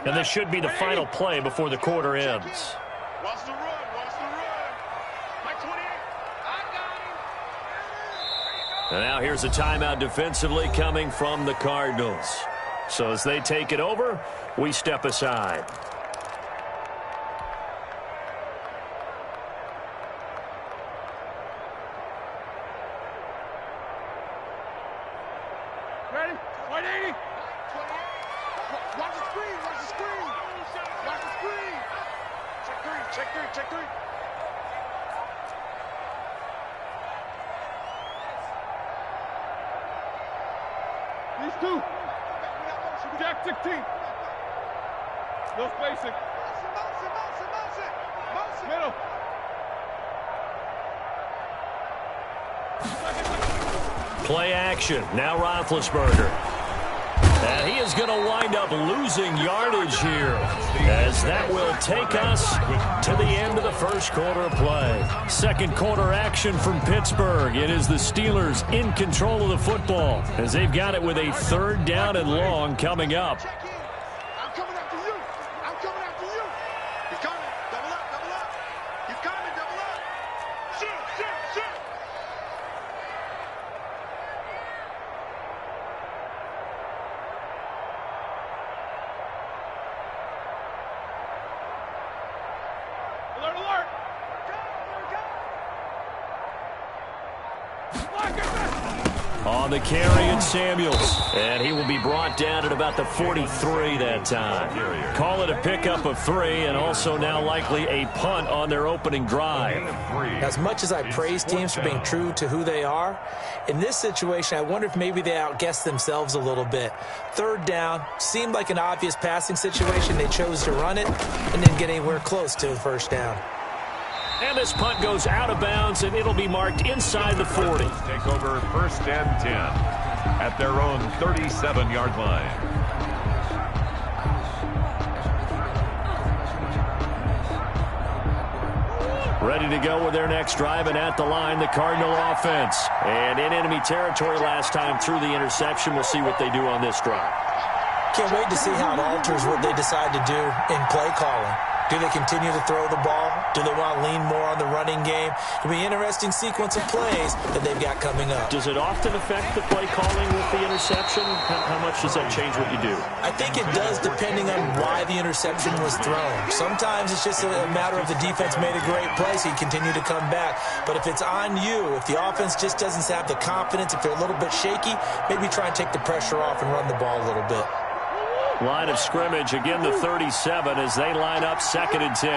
And this should be the final play before the quarter ends. Watch the run. Mike 28. I got him. And now here's a timeout defensively coming from the Cardinals. So as they take it over, we step aside. Ready? 180. Watch the screen. Check three. These two. Jack 16. No spacing. Motion. Middle. Play action. Now Roethlisberger. And he is going to wind up losing yardage here, as that will take us to the end of the first quarter of play. Second quarter action from Pittsburgh. It is the Steelers in control of the football, as they've got it with a 3rd down and long coming up. I'm coming after you. He's coming. Double up. He's coming. Double up. Shoot. Alert. On On the carry, it's Samuels. And he will be brought down at about the 43 that time. Call it a pickup of 3, and also now likely a punt on their opening drive. As much as I praise teams for being true to who they are, in this situation, I wonder if maybe they outguessed themselves a little bit. Third down, seemed like an obvious passing situation. They chose to run it and didn't get anywhere close to the first down. And this punt goes out of bounds, and it'll be marked inside the 40. Take over 1st and 10 at their own 37-yard line. Ready to go with their next drive, and at the line, the Cardinal offense. And in enemy territory last time through the interception. We'll see what they do on this drive. Can't wait to see how it alters what they decide to do in play calling. Do they continue to throw the ball? Do they want to lean more on the running game? It'll be an interesting sequence of plays that they've got coming up. Does it often affect the play calling with the interception? How much does that change what you do? I think it does, depending on why the interception was thrown. Sometimes it's just a matter of the defense made a great play, so you continue to come back. But if it's on you, if the offense just doesn't have the confidence, if they're a little bit shaky, maybe try and take the pressure off and run the ball a little bit. Line of scrimmage, again the 37 as they line up 2nd and 10.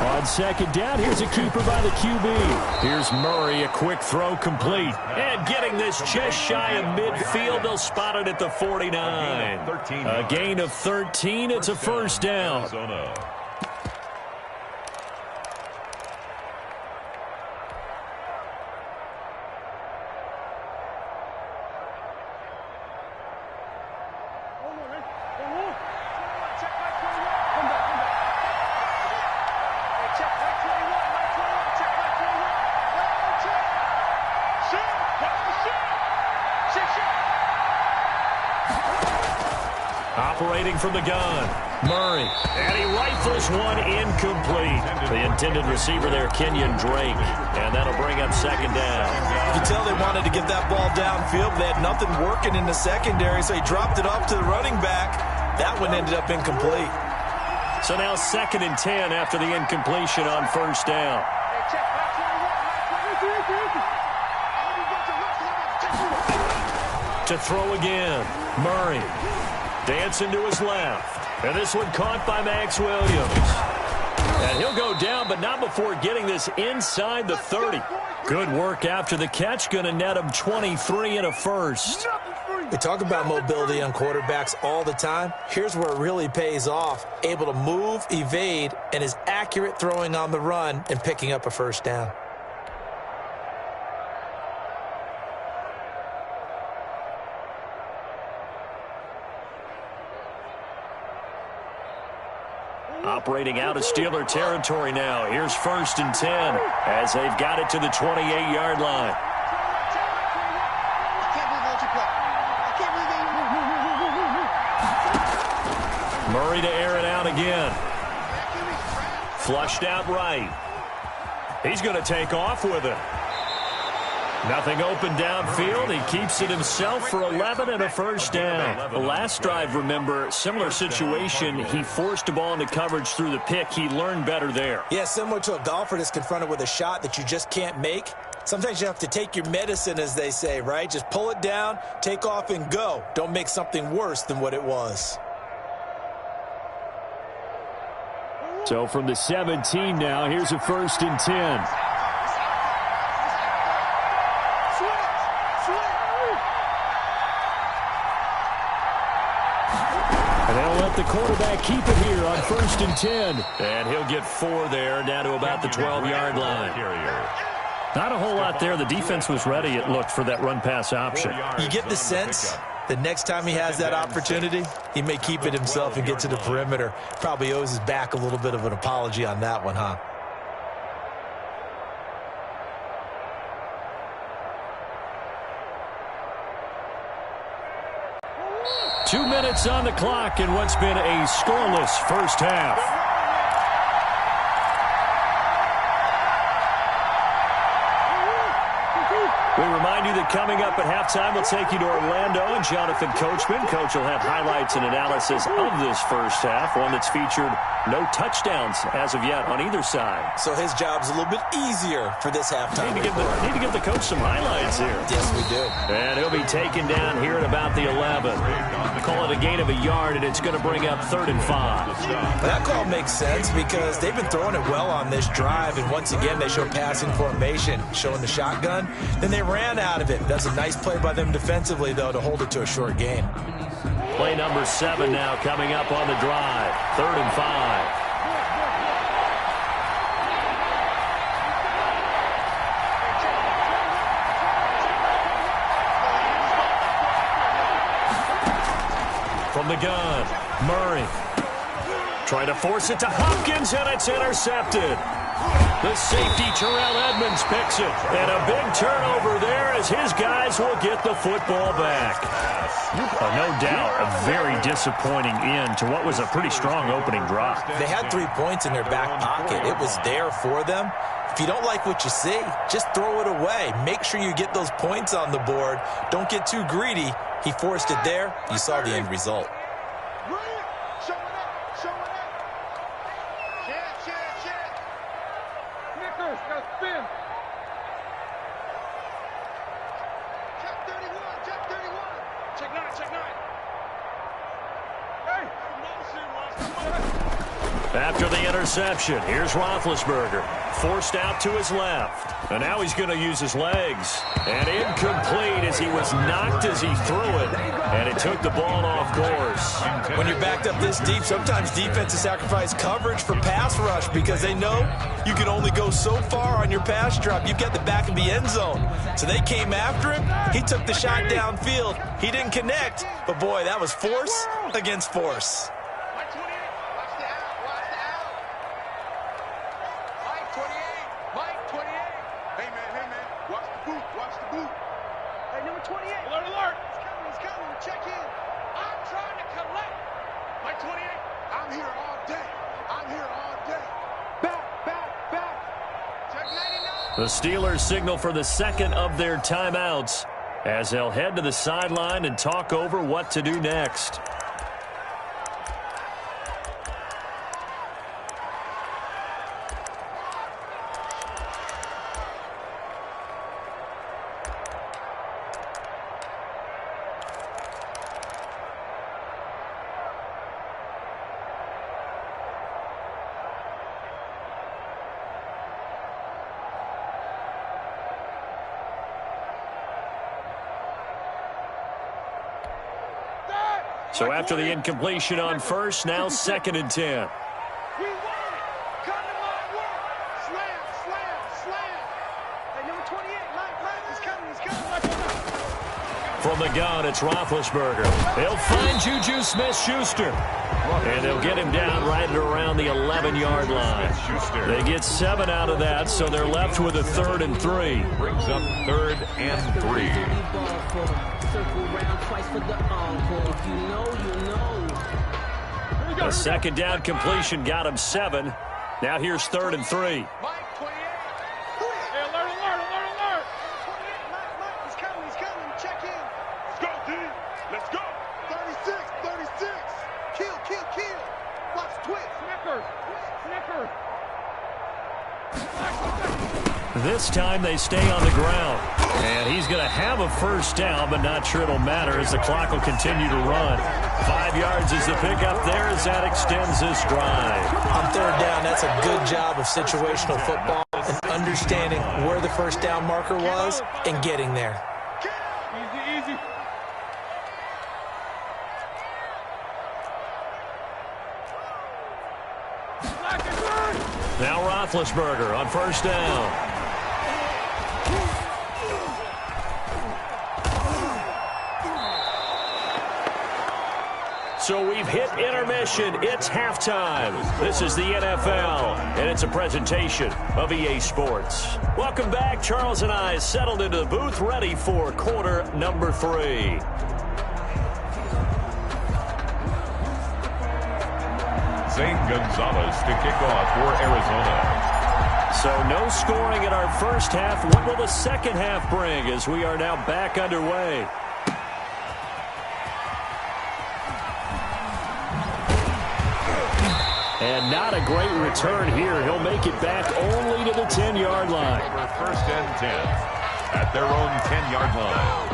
On 2nd down, here's a keeper by the QB. Here's Murray, a quick throw complete. And getting this just shy of midfield, they'll spot it at the 49. A gain of 13, it's a 1st down. Operating from the gun, Murray, and he rifles one incomplete. The intended receiver there, Kenyon Drake, and that'll bring up 2nd down. You can tell they wanted to get that ball downfield, but they had nothing working in the secondary, so he dropped it off to the running back. That one ended up incomplete. So now 2nd and 10 after the incompletion on 1st down. To throw again, Murray. Dancing to his left. And this one caught by Max Williams. And he'll go down, but not before getting this inside the 30. Good work after the catch. Going to net him 23 and a 1st. We talk about mobility on quarterbacks all the time. Here's where it really pays off. Able to move, evade, and is accurate throwing on the run and picking up a 1st down. Operating out of Steeler territory now. Here's 1st and 10 as they've got it to the 28-yard line. Murray to air it out again. Flushed out right. He's going to take off with it. Nothing open downfield. He keeps it himself for 11 and a 1st down. The last drive, remember, similar situation. He forced the ball into coverage through the pick. He learned better there. Yeah, similar to a golfer that's confronted with a shot that you just can't make. Sometimes you have to take your medicine, as they say, right? Just pull it down, take off, and go. Don't make something worse than what it was. So from the 17 now, here's a 1st and 10. The quarterback keep it here on 1st and 10. And he'll get 4 there, down to about the 12-yard line. Not a whole lot there. The defense was ready, it looked, for that run-pass option. You get the sense that next time he has that opportunity, he may keep it himself and get to the perimeter. Probably owes his back a little bit of an apology on that one, huh? Two minutes on the clock in what's been a scoreless first half. We remind you that coming up at halftime, we'll take you to Orlando and Jonathan Coachman. Coach will have highlights and analysis of this first half, one that's featured no touchdowns as of yet on either side. So his job's a little bit easier for this halftime. Need to give the coach some highlights here. Yes, we do. And he'll be taken down here at about the 11. Call it a gain of a yard, and it's going to bring up 3rd and 5. That call makes sense because they've been throwing it well on this drive, and once again they show passing formation, showing the shotgun. Then they ran out of it. That's a nice play by them defensively, though, to hold it to a short gain. Play number 7 now coming up on the drive. 3rd and 5. From the gun, Murray. Trying to force it to Hopkins, and it's intercepted. The safety, Terrell Edmonds, picks it. And a big turnover there as his guys will get the football back. No doubt a very disappointing end to what was a pretty strong opening drive. They had 3 points in their back pocket. It was there for them. If you don't like what you see, just throw it away. Make sure you get those points on the board. Don't get too greedy. He forced it there. You saw the end result. After the interception, here's Roethlisberger. Forced out to his left. And now he's going to use his legs. And incomplete as he was knocked as he threw it. And it took the ball off course. When you're backed up this deep, sometimes defenses sacrifice coverage for pass rush because they know you can only go so far on your pass drop. You've got the back of the end zone. So they came after him. He took the shot downfield. He didn't connect. But, boy, that was force against force. The Steelers signal for the second of their timeouts as they'll head to the sideline and talk over what to do next. So after the incompletion on first, now 2nd and 10. We want it. Come to my work. Slam, slam, slam. Hey, number 28, Mike, he's coming. From the gun, it's Roethlisberger. They'll find Juju Smith-Schuster. And they'll get him down right at around the 11-yard line. They get 7 out of that, so they're left with a 3rd and 3. Brings up 3rd and 3. A second down completion got him 7. Now here's 3rd and 3. Mike, 28. Hey, alert, alert, alert, alert. 28, Mike, he's coming. Check in. Let's go, D. Let's go. 36. Kill. Watch twitch. Snicker. This time they stay on the ground. And he's going to have a first down, but not sure it'll matter as the clock will continue to run. 5 yards is the pickup there as that extends this drive. On 3rd down, that's a good job of situational football and understanding where the first down marker was and getting there. Easy. Now Roethlisberger on first down. So we've hit intermission. It's halftime. This is the NFL, and it's a presentation of EA Sports. Welcome back. Charles and I settled into the booth, ready for quarter number 3. Zane Gonzalez to kick off for Arizona. So no scoring in our first half. What will the second half bring as we are now back underway? And not a great return here. He'll make it back only to the 10-yard line. First and 10 at their own 10-yard line.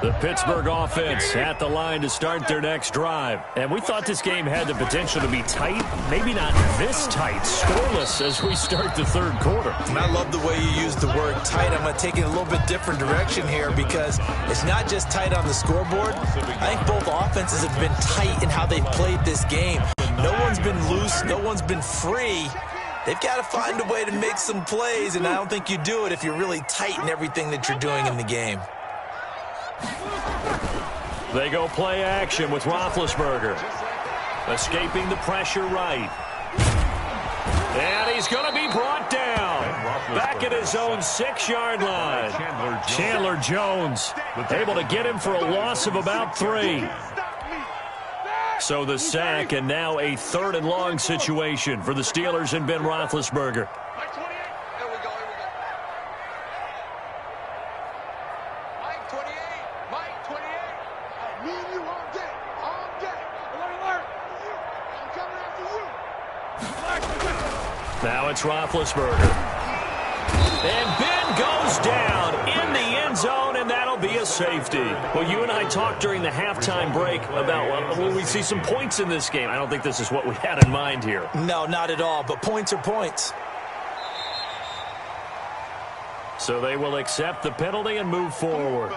The Pittsburgh offense at the line to start their next drive. And we thought this game had the potential to be tight, maybe not this tight, scoreless as we start the third quarter. And I love the way you use the word tight. I'm going to take it a little bit different direction here because it's not just tight on the scoreboard. I think both offenses have been tight in how they've played this game. No one's been loose. No one's been free. They've got to find a way to make some plays, and I don't think you do it if you're really tight in everything that you're doing in the game. They go play action with Roethlisberger. Escaping the pressure right. And he's going to be brought down. Back at his own 6-yard line. Chandler Jones able to get him for a loss of about 3. So the sack, and now a 3rd and long situation for the Steelers and Ben Roethlisberger. Now it's Roethlisberger. And Ben goes down in the end zone, and that'll be a safety. Well, you and I talked during the halftime break about, will we see some points in this game? I don't think this is what we had in mind here. No, not at all, but points are points. So they will accept the penalty and move forward.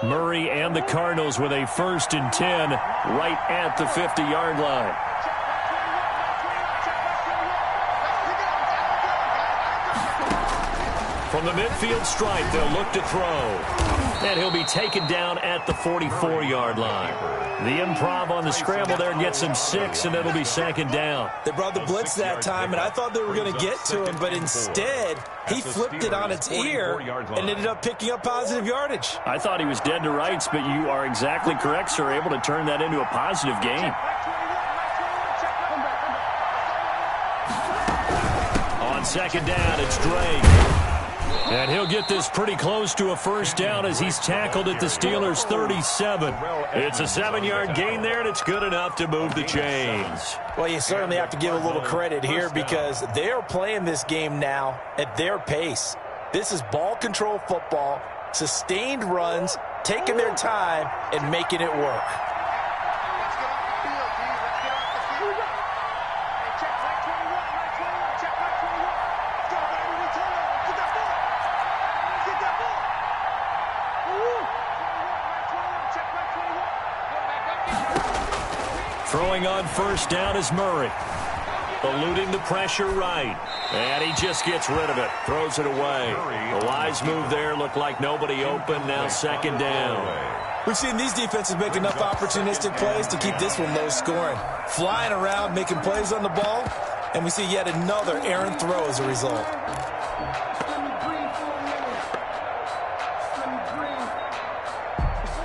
Murray and the Cardinals with a 1st and 10 right at the 50-yard line. From the midfield stripe, they'll look to throw. And he'll be taken down at the 44-yard line. The improv on the scramble there gets him 6, and it'll be 2nd down. They brought the blitz that time, and I thought they were going to get to him, but instead, he flipped it on its ear and ended up picking up positive yardage. I thought he was dead to rights, but you are exactly correct, sir, able to turn that into a positive gain. On 2nd down, it's Drake. And he'll get this pretty close to a 1st down as he's tackled at the Steelers' 37. It's a 7-yard gain there, and it's good enough to move the chains. Well, you certainly have to give a little credit here because they are playing this game now at their pace. This is ball control football, sustained runs, taking their time, and making it work. Throwing on 1st down is Murray. Eluding the pressure right. And he just gets rid of it. Throws it away. A wise move there. Looked like nobody open. Now 2nd down. We've seen these defenses make enough opportunistic plays to keep this one low scoring. Flying around, making plays on the ball. And we see yet another errant throw as a result.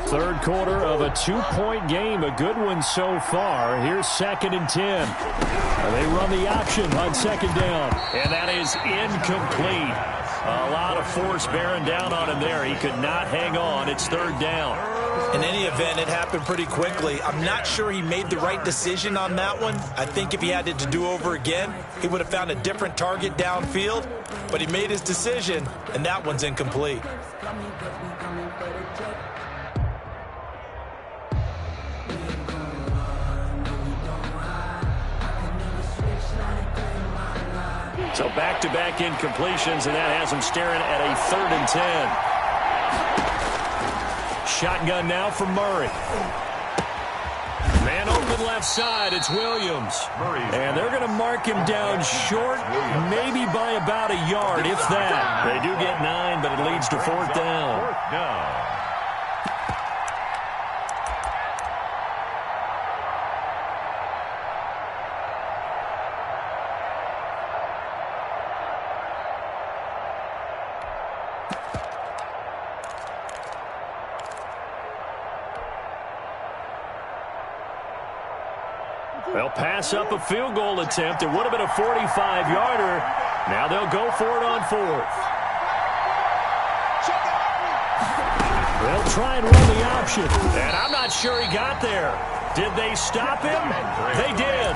Third quarter of a 2-point game. A good one so far. Here's 2nd and 10. They run the option on 2nd down. And that is incomplete. A lot of force bearing down on him there. He could not hang on. It's 3rd down. In any event, it happened pretty quickly. I'm not sure he made the right decision on that one. I think if he had it to do over again, he would have found a different target downfield. But he made his decision, and that one's incomplete. So back-to-back incompletions, and that has him staring at a 3rd and 10. Shotgun now from Murray. Man open left side. It's Williams. And they're going to mark him down short, maybe by about a yard, if that. They do get 9, but it leads to 4th down. 4th down. They'll pass up a field goal attempt. It would have been a 45-yarder. Now they'll go for it on 4th. They'll try and run the option. And I'm not sure he got there. Did they stop him? They did.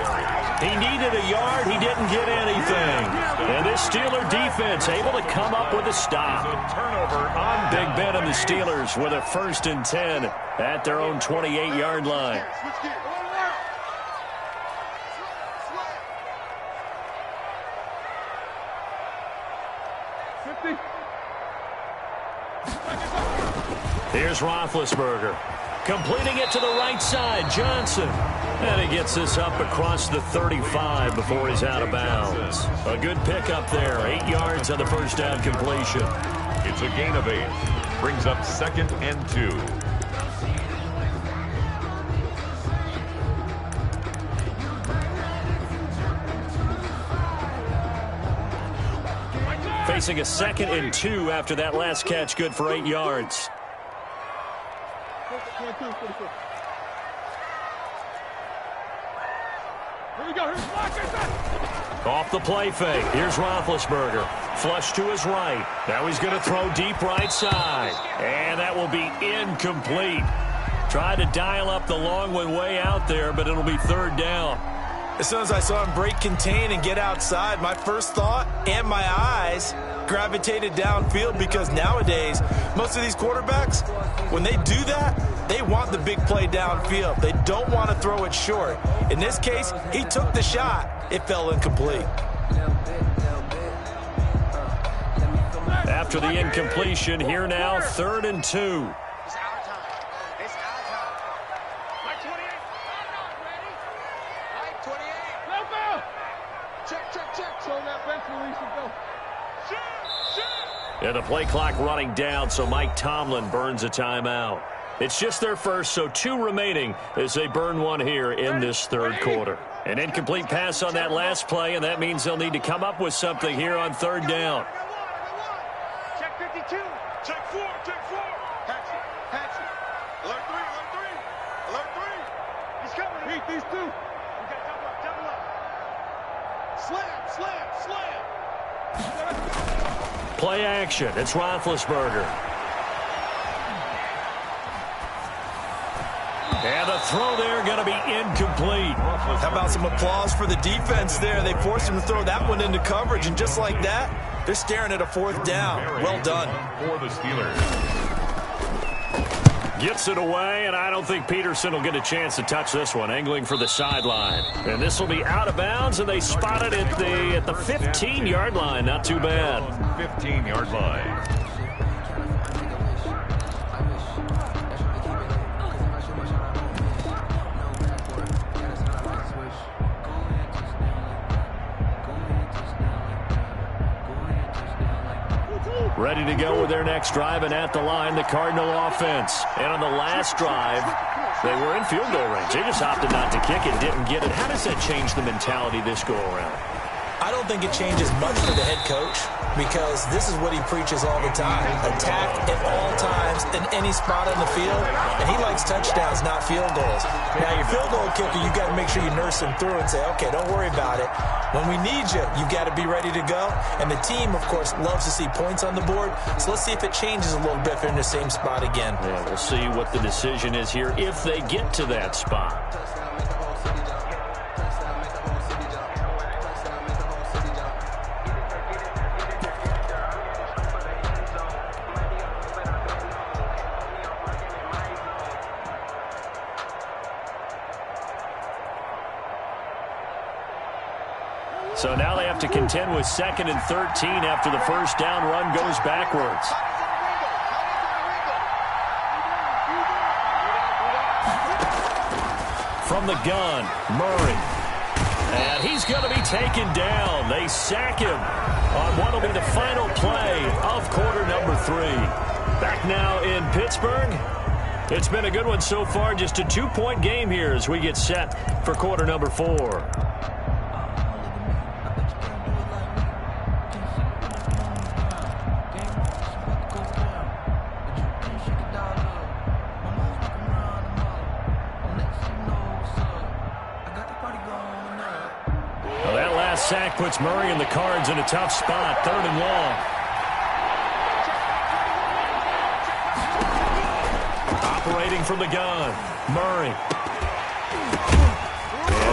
He needed a yard. He didn't get anything. And this Steeler defense able to come up with a stop. Turnover on Big Ben and the Steelers with a 1st and 10 at their own 28-yard line. Here's Roethlisberger. Completing it to the right side, Johnson. And he gets this up across the 35 before he's out of bounds. A good pickup there. 8 yards on the first down completion. It's a gain of 8. Brings up 2nd and 2. Facing a 2nd and 2 after that last catch, good for 8 yards. Off the play fake. Here's Roethlisberger. Flush to his right. Now he's going to throw deep right side. And that will be incomplete. Tried to dial up the long one way out there, but it'll be 3rd down. As soon as I saw him break contain and get outside, my first thought and my eyes gravitated downfield, because nowadays, most of these quarterbacks, when they do that, they want the big play downfield. They don't want to throw it short. In this case, he took the shot. It fell incomplete. After the incompletion, here now, 3rd and 2. And the play clock running down, so Mike Tomlin burns a timeout. It's just their first, so 2 remaining as they burn one here in this 3rd quarter. An incomplete pass on that last play, and that means they'll need to come up with something here on 3rd down. Check 52. Check 4. Check 4. Hatchet. Alert 3. Alert 3. He's coming. Beat these 2. We got double up. Slam. Play action. It's Roethlisberger. And the throw there going to be incomplete. How about some applause for the defense there? They forced him to throw that one into coverage, and just like that, they're staring at a 4th down. Well done. For the Steelers. Gets it away, and I don't think Peterson will get a chance to touch this one, angling for the sideline. And this will be out of bounds, and they spot it at the 15-yard line. Not too bad. 15-yard line. Ready to go with their next drive, and at the line, the Cardinal offense. And on the last drive, they were in field goal range. They just opted not to kick it, didn't get it. How does that change the mentality this go-around? I don't think it changes much for the head coach, because this is what he preaches all the time. Attack at all times in any spot on the field, and he likes touchdowns, not field goals. Now, your field goal kicker, you got to make sure you nurse him through and say, okay, don't worry about it. When we need you, you got to be ready to go. And the team, of course, loves to see points on the board, so let's see if it changes a little bit if they're in the same spot again. Yeah, we'll see what the decision is here if they get to that spot. So now they have to contend with 2nd and 13 after the first down run goes backwards. From from the gun, Murray. And he's going to be taken down. They sack him on what will be the final play of quarter number 3. Back now in Pittsburgh. It's been a good one so far. Just a 2-point game here as we get set for quarter number 4. Sack puts Murray and the Cards in a tough spot. 3rd and long. Operating from the gun, Murray.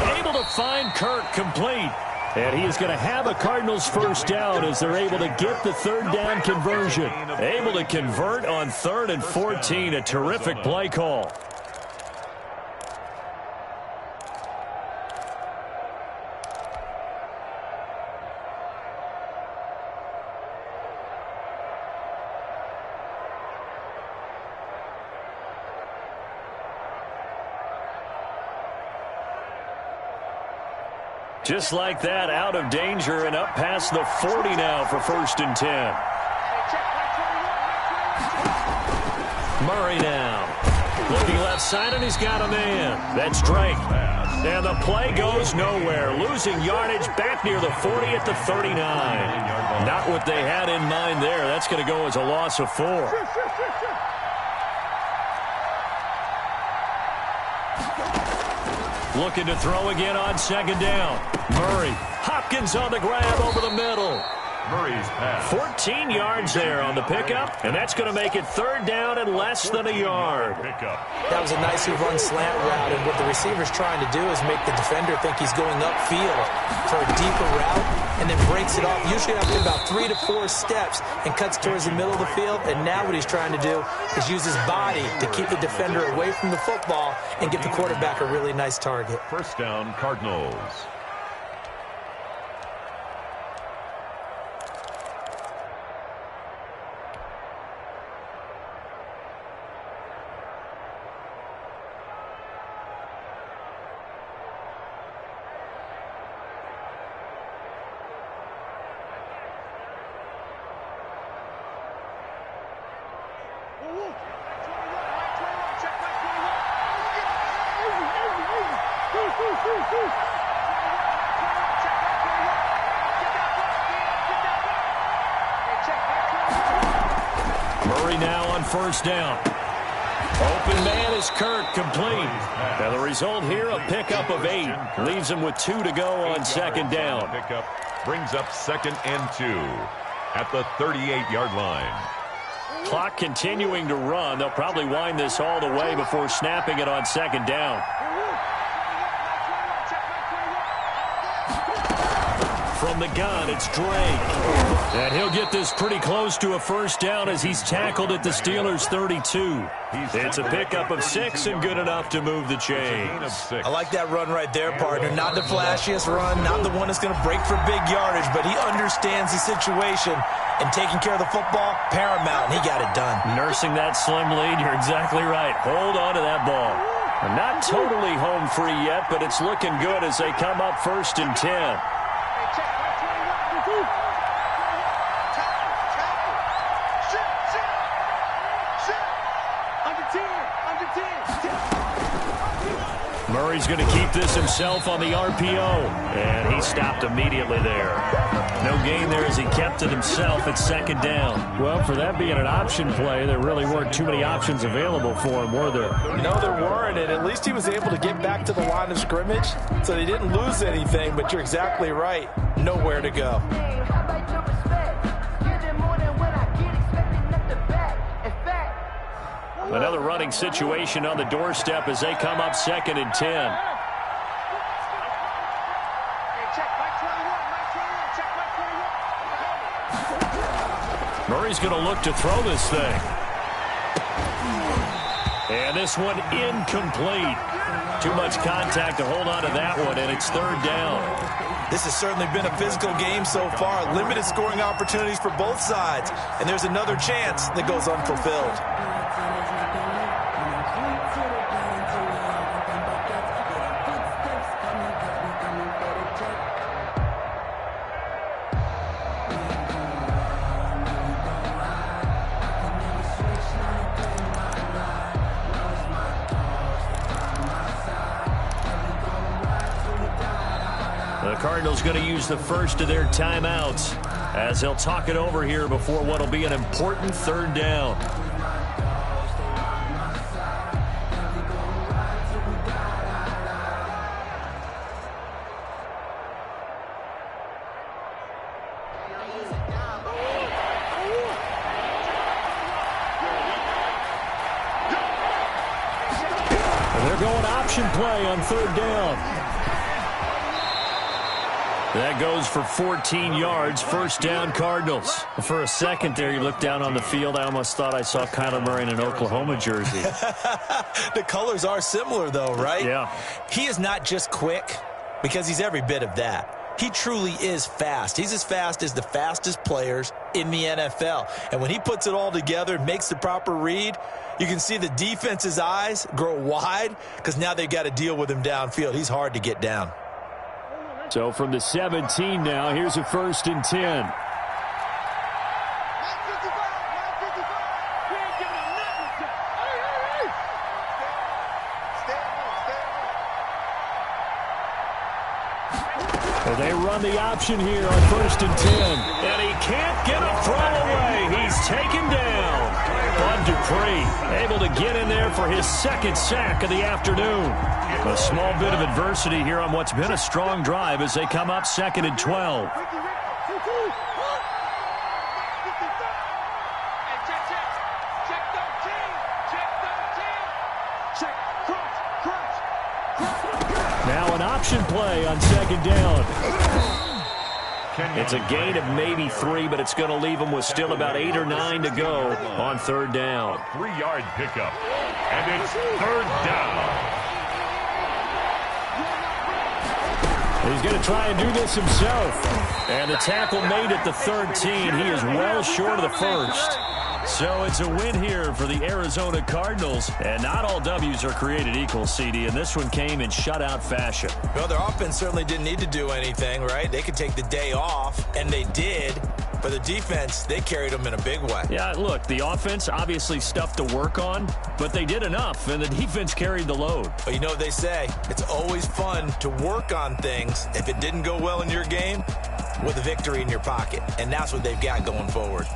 And able to find Kirk complete. And he is going to have a Cardinals first down as they're able to get the 3rd down conversion. Able to convert on 3rd and 14. A terrific play call. Just like that, out of danger and up past the 40 now for 1st and 10. Murray now. Looking left side, and he's got a man. That's Drake. And the play goes nowhere. Losing yardage back near the 40 at the 39. Not what they had in mind there. That's going to go as a loss of 4. Looking to throw again on 2nd down. Murray. Hopkins on the grab over the middle. Murray's pass. 14 yards there on the pickup, and that's going to make it 3rd down and less than a yard. That was a nicely run slant route, and what the receiver's trying to do is make the defender think he's going upfield for a deeper route, and then breaks it off, usually after about 3 to 4 steps, and cuts towards the middle of the field. And now what he's trying to do is use his body to keep the defender away from the football and give the quarterback a really nice target. 1st down, Cardinals. Murray now on 1st down. Open man is Kirk, complete. Now the result here, a pickup of 8. Leaves him with 2 to go on 2nd down. Pickup brings up 2nd and 2 at the 38-yard line. Clock continuing to run. They'll probably wind this all the way before snapping it on 2nd down. From the gun, it's Drake. And he'll get this pretty close to a 1st down as he's tackled at the Steelers' 32. It's a pickup of 6 and good enough to move the chains. I like that run right there, partner. Not the flashiest run, not the one that's going to break for big yardage, but he understands the situation, and taking care of the football, paramount, and he got it done. Nursing that slim lead, you're exactly right. Hold on to that ball. Not totally home free yet, but it's looking good as they come up 1st and 10. Murray's going to keep this himself on the RPO, and he stopped immediately there. No gain there as he kept it himself at 2nd down. Well, for that being an option play, there really weren't too many options available for him, were there? No, there weren't, and at least he was able to get back to the line of scrimmage, so they didn't lose anything, but you're exactly right. Nowhere to go. Another running situation on the doorstep as they come up 2nd and 10. Murray's going to look to throw this thing. And this one incomplete. Too much contact to hold on to that one, and it's 3rd down. This has certainly been a physical game so far. Limited scoring opportunities for both sides, and there's another chance that goes unfulfilled. The Cardinals going to use the first of their timeouts as they'll talk it over here before what will be an important third down. They're going option play on third down. That goes for 14 yards, first down Cardinals. For a second there, you looked down on the field, I almost thought I saw Kyler Murray in an Oklahoma jersey. The colors are similar, though, right? Yeah. He is not just quick, because he's every bit of that. He truly is fast. He's as fast as the fastest players in the NFL. And when he puts it all together, makes the proper read, you can see the defense's eyes grow wide because now they've got to deal with him downfield. He's hard to get down. So from the 17 now, here's a 1st and 10. They run the option here on 1st and 10. And he can't get a throw away. He's taken down. Bud Dupree able to get in there for his second sack of the afternoon. A small bit of adversity here on what's been a strong drive as they come up 2nd and 12. Now an option play on 2nd down. It's a gain of maybe 3, but it's going to leave them with still about 8 or 9 to go on 3rd down. 3-yard pickup, and it's 3rd down. He's going to try and do this himself. And the tackle made at the 13. He is well short of the first. So it's a win here for the Arizona Cardinals. And not all W's are created equal, CD, and this one came in shutout fashion. Well, their offense certainly didn't need to do anything, right? They could take the day off, and they did. But the defense, they carried them in a big way. Yeah, look, the offense, obviously stuff to work on, but they did enough, and the defense carried the load. But you know what they say, it's always fun to work on things if it didn't go well in your game with a victory in your pocket. And that's what they've got going forward.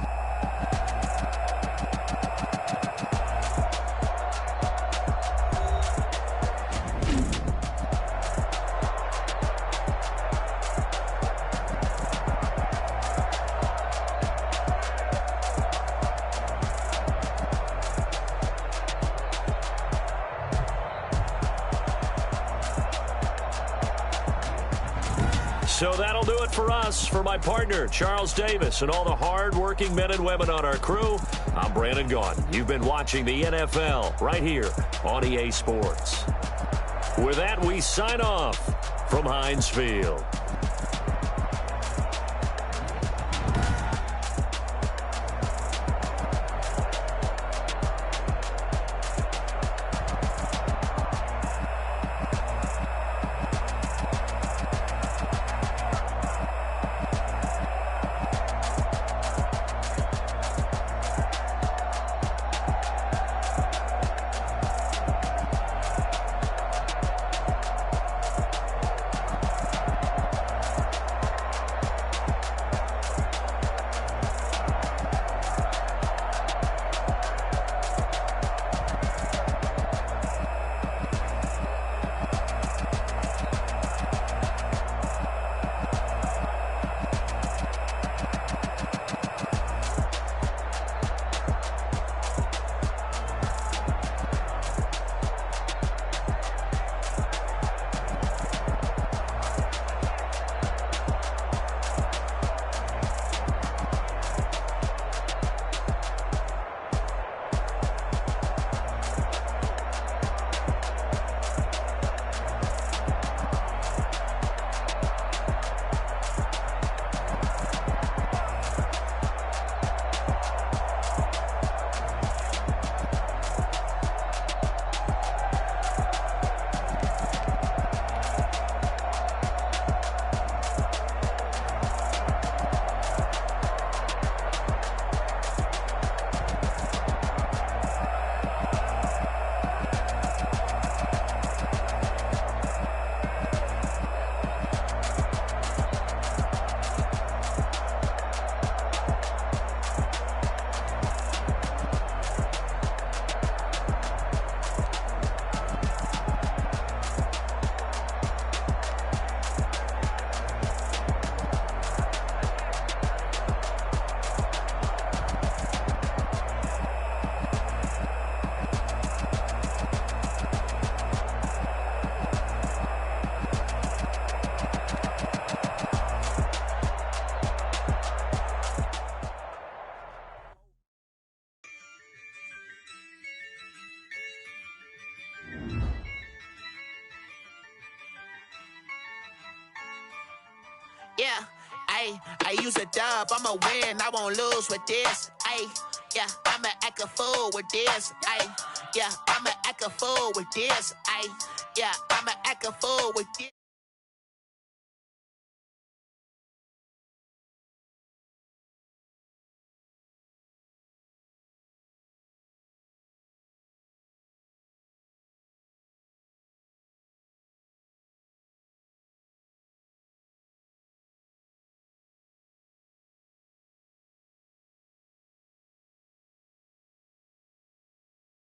So that'll do it for us. For my partner, Charles Davis, and all the hard-working men and women on our crew, I'm Brandon Gaudin. You've been watching the NFL right here on EA Sports. With that, we sign off from Heinz Field. Yeah, I use a dub, I'ma win, I won't lose with this. Yeah, I'ma act a fool with this. Yeah, I'ma act a fool with this. Yeah, I'ma act a fool with this.